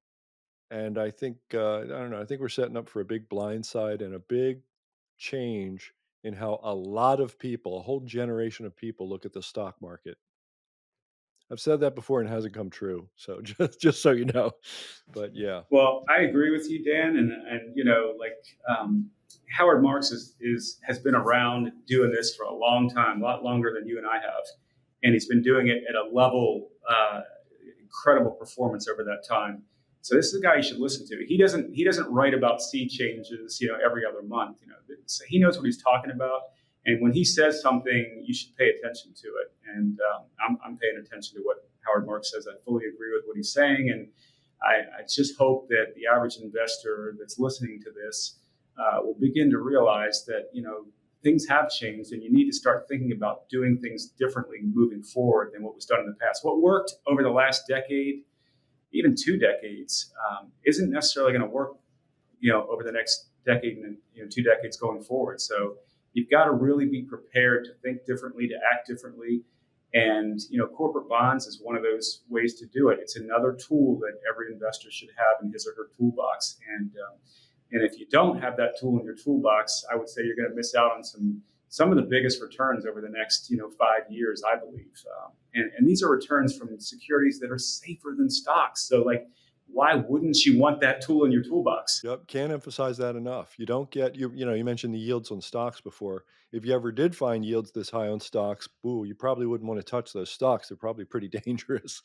I think I don't know. I think we're setting up for a big blindside and a big change in how a lot of people, a whole generation of people, look at the stock market. I've said that before and it hasn't come true. So just so you know, but yeah, Well, I agree with you, Dan, and Howard Marks has been around doing this for a long time, a lot longer than you and I have, and he's been doing it at a level incredible performance over that time. So this is a guy you should listen to. He doesn't write about sea changes, every other month. So he knows what he's talking about, and when he says something, you should pay attention to it. And I'm paying attention to what Howard Marks says. I fully agree with what he's saying, and I just hope that the average investor that's listening to this will begin to realize that things have changed, and you need to start thinking about doing things differently moving forward than what was done in the past. What worked over the last decade, even 2 decades, isn't necessarily going to work, over the next decade and 2 decades going forward. So you've got to really be prepared to think differently, to act differently. And corporate bonds is one of those ways to do it. It's another tool that every investor should have in his or her toolbox. And if you don't have that tool in your toolbox, I would say you're going to miss out on some of the biggest returns over the next 5 years, I believe. And these are returns from securities that are safer than stocks. So why wouldn't you want that tool in your toolbox? yep, can't emphasize that enough. You don't get you mentioned the yields on stocks before. If you ever did find yields this high on stocks, boo, you probably wouldn't want to touch those stocks. They're probably pretty dangerous.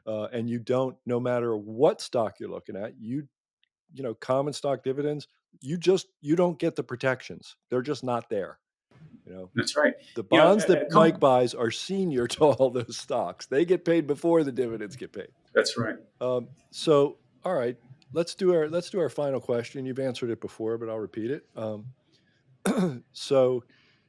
And you don't, no matter what stock you're looking at, common stock dividends, you don't get the protections. They're just not there. You know, That's right. the You know, bonds that Mike buys are senior to all those stocks. They get paid before the dividends get paid. that's right. So, all right, let's do our final question. You've answered it before, but I'll repeat it. So,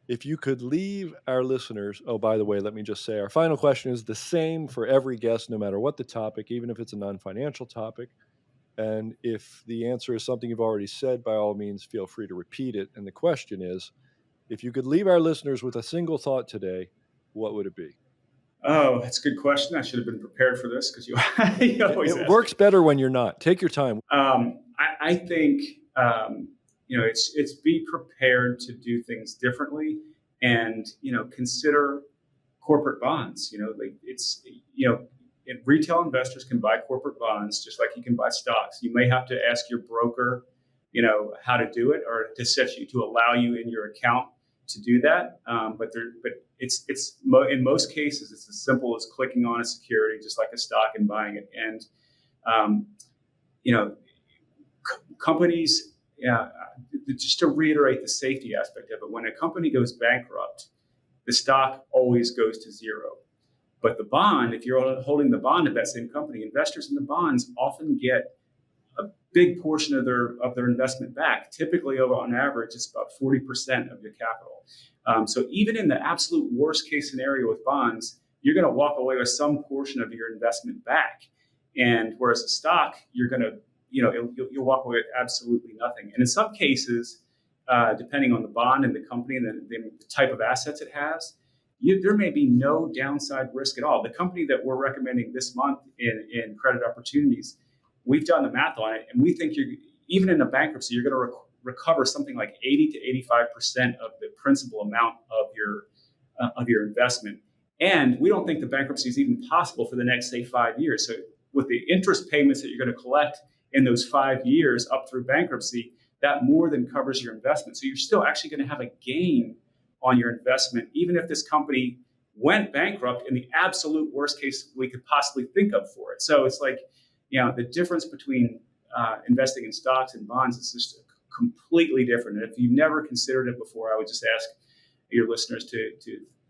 if you could leave our listeners, oh, by the way, let me just say our final question is the same for every guest, no matter what the topic, even if it's a non-financial topic. And if the answer is something you've already said, by all means, feel free to repeat it. And the question is, if you could leave our listeners with a single thought today, what would it be? Oh, that's a good question. I should have been prepared for this because you, you always It ask works me. better when you're not. Take your time. I think it's be prepared to do things differently, and consider corporate bonds. Retail investors can buy corporate bonds just like you can buy stocks. You may have to ask your broker, how to do it, or to allow you in your account to do that. But in most cases it's as simple as clicking on a security just like a stock and buying it. And um, you know, companies. Just to reiterate the safety aspect of it, when a company goes bankrupt, the stock always goes to zero. But the bond, if you're holding the bond of that same company, investors in the bonds often get a big portion of their investment back. Typically, on average, it's about 40% of your capital. So even in the absolute worst case scenario with bonds, you're going to walk away with some portion of your investment back. And whereas a stock, you're going to, you'll walk away with absolutely nothing. And in some cases, depending on the bond and the company and the type of assets it has, there may be no downside risk at all. The company that we're recommending this month in Credit Opportunities, we've done the math on it, and we think even in a bankruptcy, you're going to recover something like 80 to 85% of the principal amount of your investment. And we don't think the bankruptcy is even possible for the next, say, 5 years. So with the interest payments that you're going to collect in those 5 years up through bankruptcy, that more than covers your investment. So you're still actually going to have a gain on your investment, even if this company went bankrupt in the absolute worst case we could possibly think of for it. So it's like, the difference between investing in stocks and bonds is just completely different. And if you've never considered it before, I would just ask your listeners to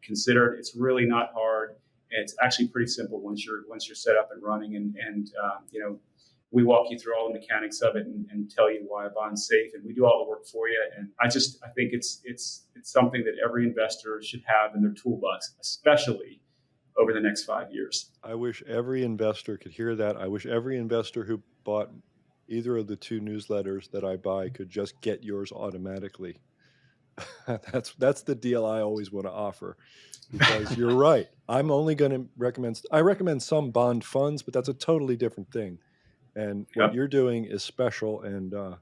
consider it. It's really not hard. It's actually pretty simple once you're set up and running. And we walk you through all the mechanics of it and tell you why a bond's safe, and we do all the work for you. And I think it's something that every investor should have in their toolbox, especially over the next 5 years. I wish every investor could hear that. I wish every investor who bought either of the two newsletters that I buy could just get yours automatically. That's the deal I always want to offer, because you're right. I'm only going to recommend some bond funds, but that's a totally different thing. And what Yep. you're doing is special, and a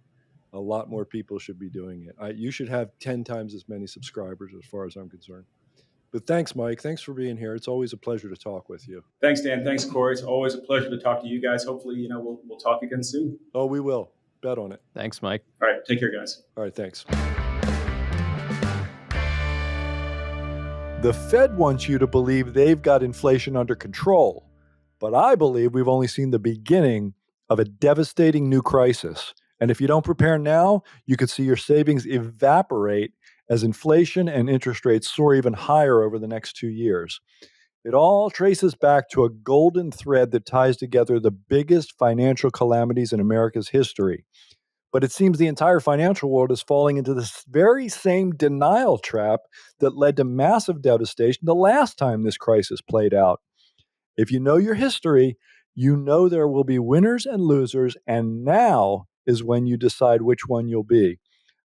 lot more people should be doing it. You should have 10 times as many subscribers as far as I'm concerned. But thanks, Mike. Thanks for being here. It's always a pleasure to talk with you. Thanks, Dan. Thanks, Corey. It's always a pleasure to talk to you guys. Hopefully, we'll talk again soon. Oh, we will. Bet on it. Thanks, Mike. All right. Take care, guys. All right, thanks. The Fed wants you to believe they've got inflation under control, but I believe we've only seen the beginning of a devastating new crisis. And if you don't prepare now, you could see your savings evaporate as inflation and interest rates soar even higher over the next 2 years. It all traces back to a golden thread that ties together the biggest financial calamities in America's history. But it seems the entire financial world is falling into this very same denial trap that led to massive devastation the last time this crisis played out. If you know your history, you know there will be winners and losers, and now is when you decide which one you'll be.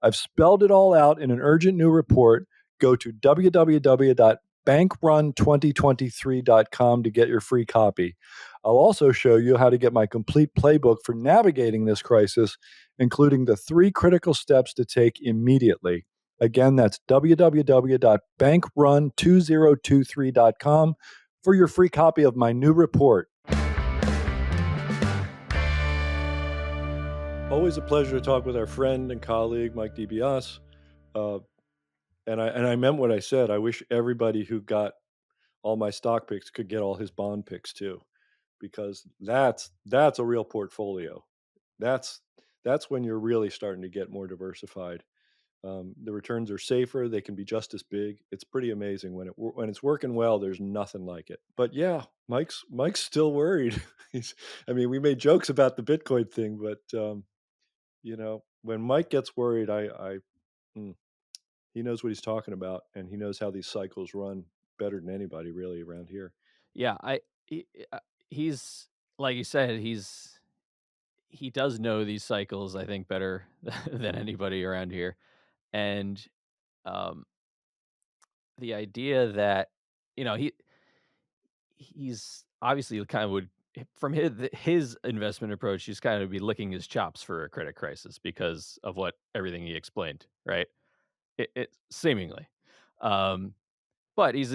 I've spelled it all out in an urgent new report. Go to www.bankrun2023.com to get your free copy. I'll also show you how to get my complete playbook for navigating this crisis, including the 3 critical steps to take immediately. Again, that's www.bankrun2023.com for your free copy of my new report. Always a pleasure to talk with our friend and colleague, Mike DiBiase. And I meant what I said. I wish everybody who got all my stock picks could get all his bond picks too, because that's a real portfolio. That's when you're really starting to get more diversified. The returns are safer. They can be just as big. It's pretty amazing when it's working well. There's nothing like it. But yeah, Mike's still worried. We made jokes about the Bitcoin thing, but when Mike gets worried, he knows what he's talking about, and he knows how these cycles run better than anybody really around here. Yeah, he's like you said, he does know these cycles, I think, better than anybody around here. And um, the idea that he's obviously kind of would from his investment approach, he's kind of be licking his chops for a credit crisis because of everything he explained, right? It seemingly. Um, But he's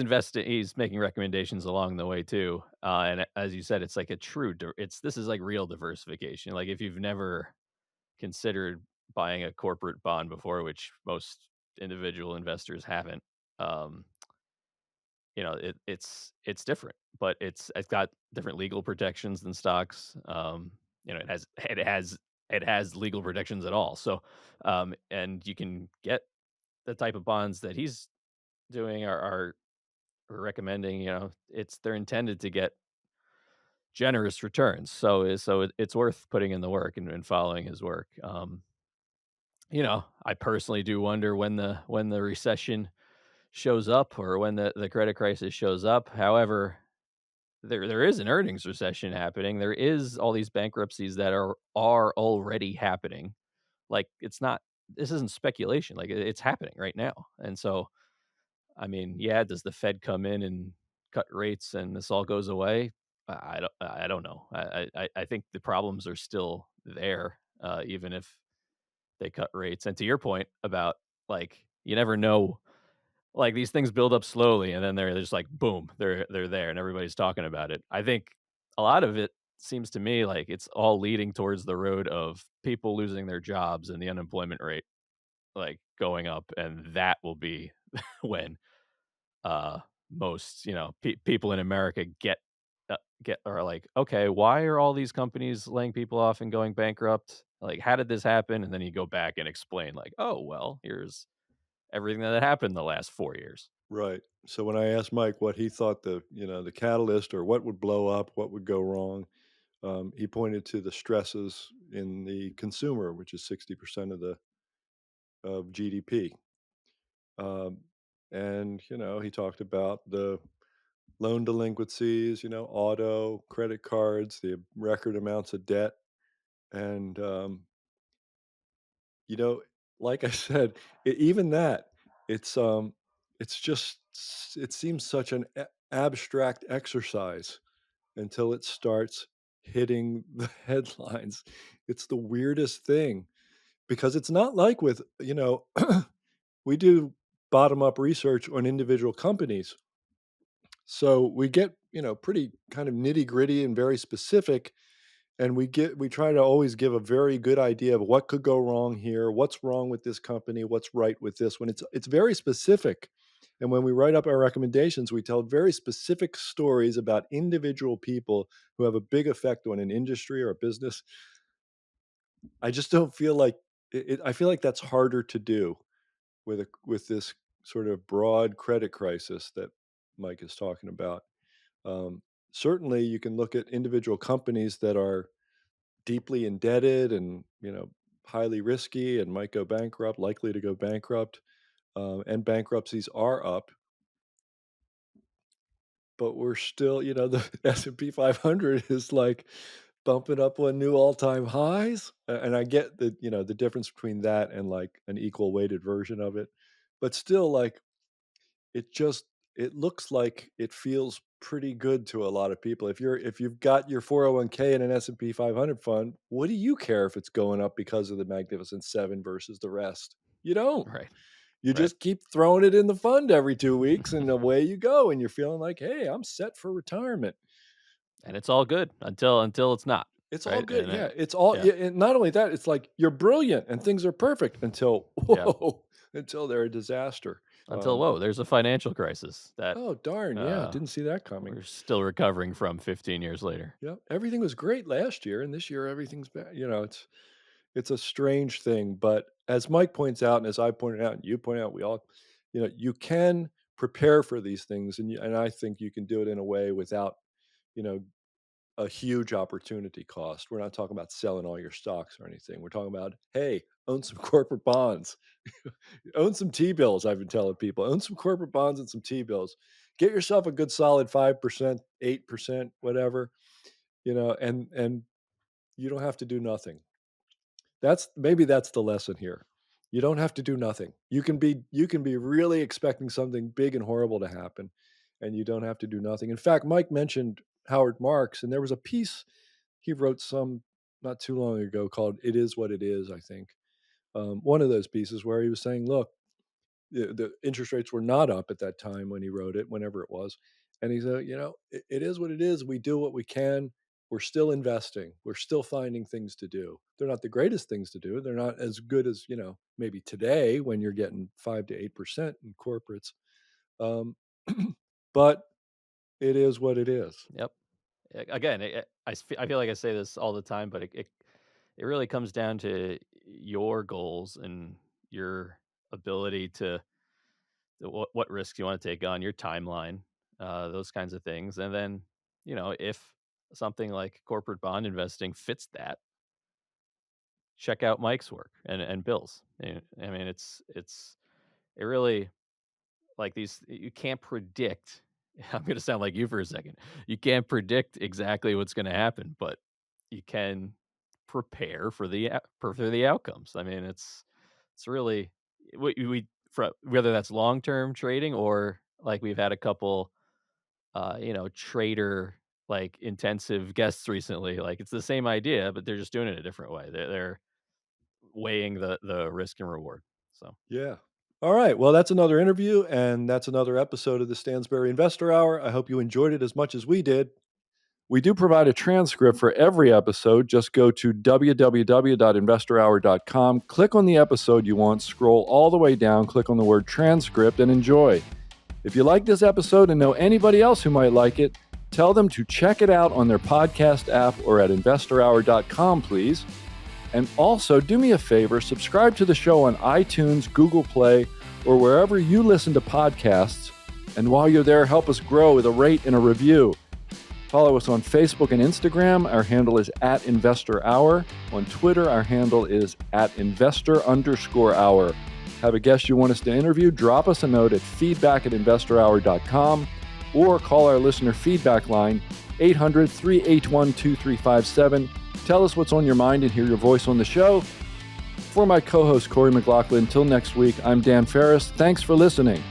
making recommendations along the way too, and as you said, it's like a true this is like real diversification. Like, if you've never considered buying a corporate bond before, which most individual investors haven't, um, it's different, but it's got different legal protections than stocks. It has legal protections at all. So, and you can get the type of bonds that he's doing are or recommending, they're intended to get generous returns. It's worth putting in the work and following his work. I personally do wonder when the recession shows up or when the credit crisis shows up. However, there is an earnings recession happening. There is all these bankruptcies that are already happening. Like, this isn't speculation. Like, it's happening right now. And so, yeah, does the Fed come in and cut rates and this all goes away? I don't know. I think the problems are still there, even if they cut rates. And to your point about, like, you never know, like, these things build up slowly and then they're just like boom, they're there and everybody's talking about it. I think a lot of it seems to me like it's all leading towards the road of people losing their jobs and the unemployment rate like going up, and that will be when most people in America get are like, okay, why are all these companies laying people off and going bankrupt? Like, how did this happen? And then you go back and explain, like, oh well, here's everything that happened the last 4 years. Right. So when I asked Mike what he thought the catalyst or what would blow up, what would go wrong, He pointed to the stresses in the consumer, which is 60% of GDP. Um, and he talked about the loan delinquencies, auto, credit cards, the record amounts of debt. And, you know, like I said, even that, it's, it's just, it seems such an abstract exercise until it starts hitting the headlines. It's the weirdest thing because it's not like with, we do bottom up research on individual companies. So we get, pretty kind of nitty gritty and very specific. And we try to always give a very good idea of what could go wrong here, what's wrong with this company, what's right with this one. It's very specific. And when we write up our recommendations, we tell very specific stories about individual people who have a big effect on an industry or a business. I just don't feel like I feel like that's harder to do with this sort of broad credit crisis that Mike is talking about. Um, Certainly, you can look at individual companies that are deeply indebted and highly risky and might go bankrupt, likely to go bankrupt, and bankruptcies are up. But we're still, the S&P 500 is like bumping up on new all-time highs, and I get the difference between that and like an equal weighted version of it, but still, like, it just it looks like it feels pretty good to a lot of people. If you've got your 401k in an S&P 500 fund, what do you care if it's going up because of the Magnificent Seven versus the rest? You don't. Right. You Right. just keep throwing it in the fund every 2 weeks, and away you go, and you're feeling like, "Hey, I'm set for retirement." And it's all good until it's not. It's all Right. good. And Yeah, it's all. yeah. Yeah, and not only that, it's like you're brilliant and things are perfect until Yeah. whoa, until they're a disaster. Until whoa, there's a financial crisis that Oh, darn, yeah, didn't see that coming. we're still recovering from 15 years later. Yeah, everything was great last year, and this year everything's bad. It's a strange thing, but as Mike points out, and as I pointed out, and you point out, we all, you can prepare for these things, and I think you can do it in a way without, you know, a huge opportunity cost. We're not talking about selling all your stocks or anything. We're talking about, hey, own some corporate bonds, own some T-bills. I've been telling people, own some corporate bonds and some T-bills. Get yourself a good solid 5%, 8%, whatever, and you don't have to do nothing. Maybe that's the lesson here. You don't have to do nothing. You can be really expecting something big and horrible to happen, and you don't have to do nothing. In fact, Mike mentioned Howard Marks, and there was a piece he wrote some not too long ago called "It Is What It Is," I think. One of those pieces where he was saying, look, the interest rates were not up at that time when he wrote it, whenever it was. And he said, it is what it is. We do what we can. We're still investing. We're still finding things to do. They're not the greatest things to do. They're not as good as, maybe today when you're getting 5 to 8% in corporates. Um, but it is what it is. Yep. Again, I feel like I say this all the time, but it really comes down to your goals and your ability to what risks you want to take on, your timeline, those kinds of things. And then, if something like corporate bond investing fits that, check out Mike's work and Bill's. I mean, it really, like, these, you can't predict. I'm going to sound like you for a second. You can't predict exactly what's going to happen, but you can prepare for the outcomes. I mean, it's really whether that's long term trading or like we've had a couple, trader like intensive guests recently. Like, it's the same idea, but they're just doing it a different way. They're weighing the risk and reward. So Yeah. All right. Well, that's another interview, and that's another episode of the Stansberry Investor Hour. I hope you enjoyed it as much as we did. We do provide a transcript for every episode. Just go to www.investorhour.com, click on the episode you want, scroll all the way down, click on the word transcript, and enjoy. If you like this episode and know anybody else who might like it, tell them to check it out on their podcast app or at investorhour.com, please. And also, do me a favor, subscribe to the show on iTunes, Google Play, or wherever you listen to podcasts. And while you're there, help us grow with a rate and a review. Follow us on Facebook and Instagram. Our handle is @InvestorHour. On Twitter, our handle is @investor_hour. Have a guest you want us to interview? Drop us a note at feedback@investorhour.com or call our listener feedback line, 800-381-2357. Tell us what's on your mind and hear your voice on the show. For my co-host, Corey McLaughlin, until next week, I'm Dan Ferris. Thanks for listening.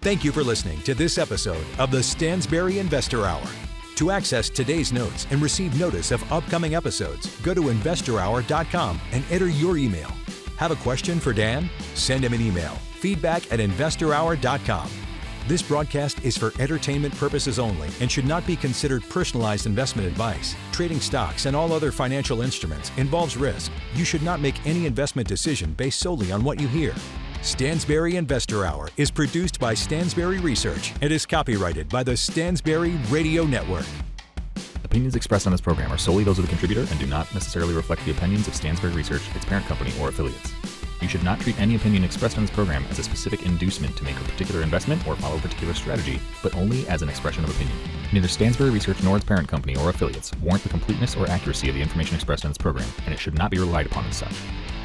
Thank you for listening to this episode of the Stansberry Investor Hour. To access today's notes and receive notice of upcoming episodes, go to investorhour.com and enter your email. Have a question for Dan? Send him an email, feedback@investorhour.com. This broadcast is for entertainment purposes only and should not be considered personalized investment advice. Trading stocks and all other financial instruments involves risk. You should not make any investment decision based solely on what you hear. Stansberry Investor Hour is produced by Stansberry Research and is copyrighted by the Stansberry Radio Network. Opinions expressed on this program are solely those of the contributor and do not necessarily reflect the opinions of Stansberry Research, its parent company, or affiliates. You should not treat any opinion expressed on this program as a specific inducement to make a particular investment or follow a particular strategy, but only as an expression of opinion. Neither Stansberry Research nor its parent company or affiliates warrant the completeness or accuracy of the information expressed on this program, and it should not be relied upon as such.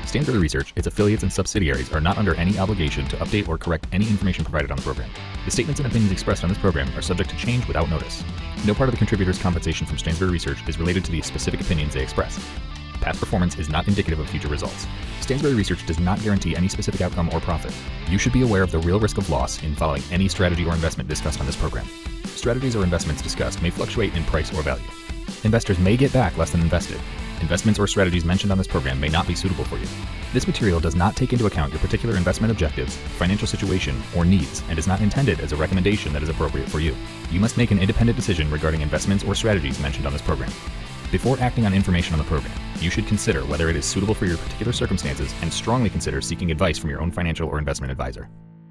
Stansberry Research, its affiliates, and subsidiaries are not under any obligation to update or correct any information provided on the program. The statements and opinions expressed on this program are subject to change without notice. No part of the contributor's compensation from Stansberry Research is related to the specific opinions they express. Past performance is not indicative of future results. Stansberry Research does not guarantee any specific outcome or profit. You should be aware of the real risk of loss in following any strategy or investment discussed on this program. Strategies or investments discussed may fluctuate in price or value. Investors may get back less than invested. Investments or strategies mentioned on this program may not be suitable for you. This material does not take into account your particular investment objectives, financial situation, or needs, and is not intended as a recommendation that is appropriate for you. You must make an independent decision regarding investments or strategies mentioned on this program. Before acting on information on the program, you should consider whether it is suitable for your particular circumstances and strongly consider seeking advice from your own financial or investment advisor.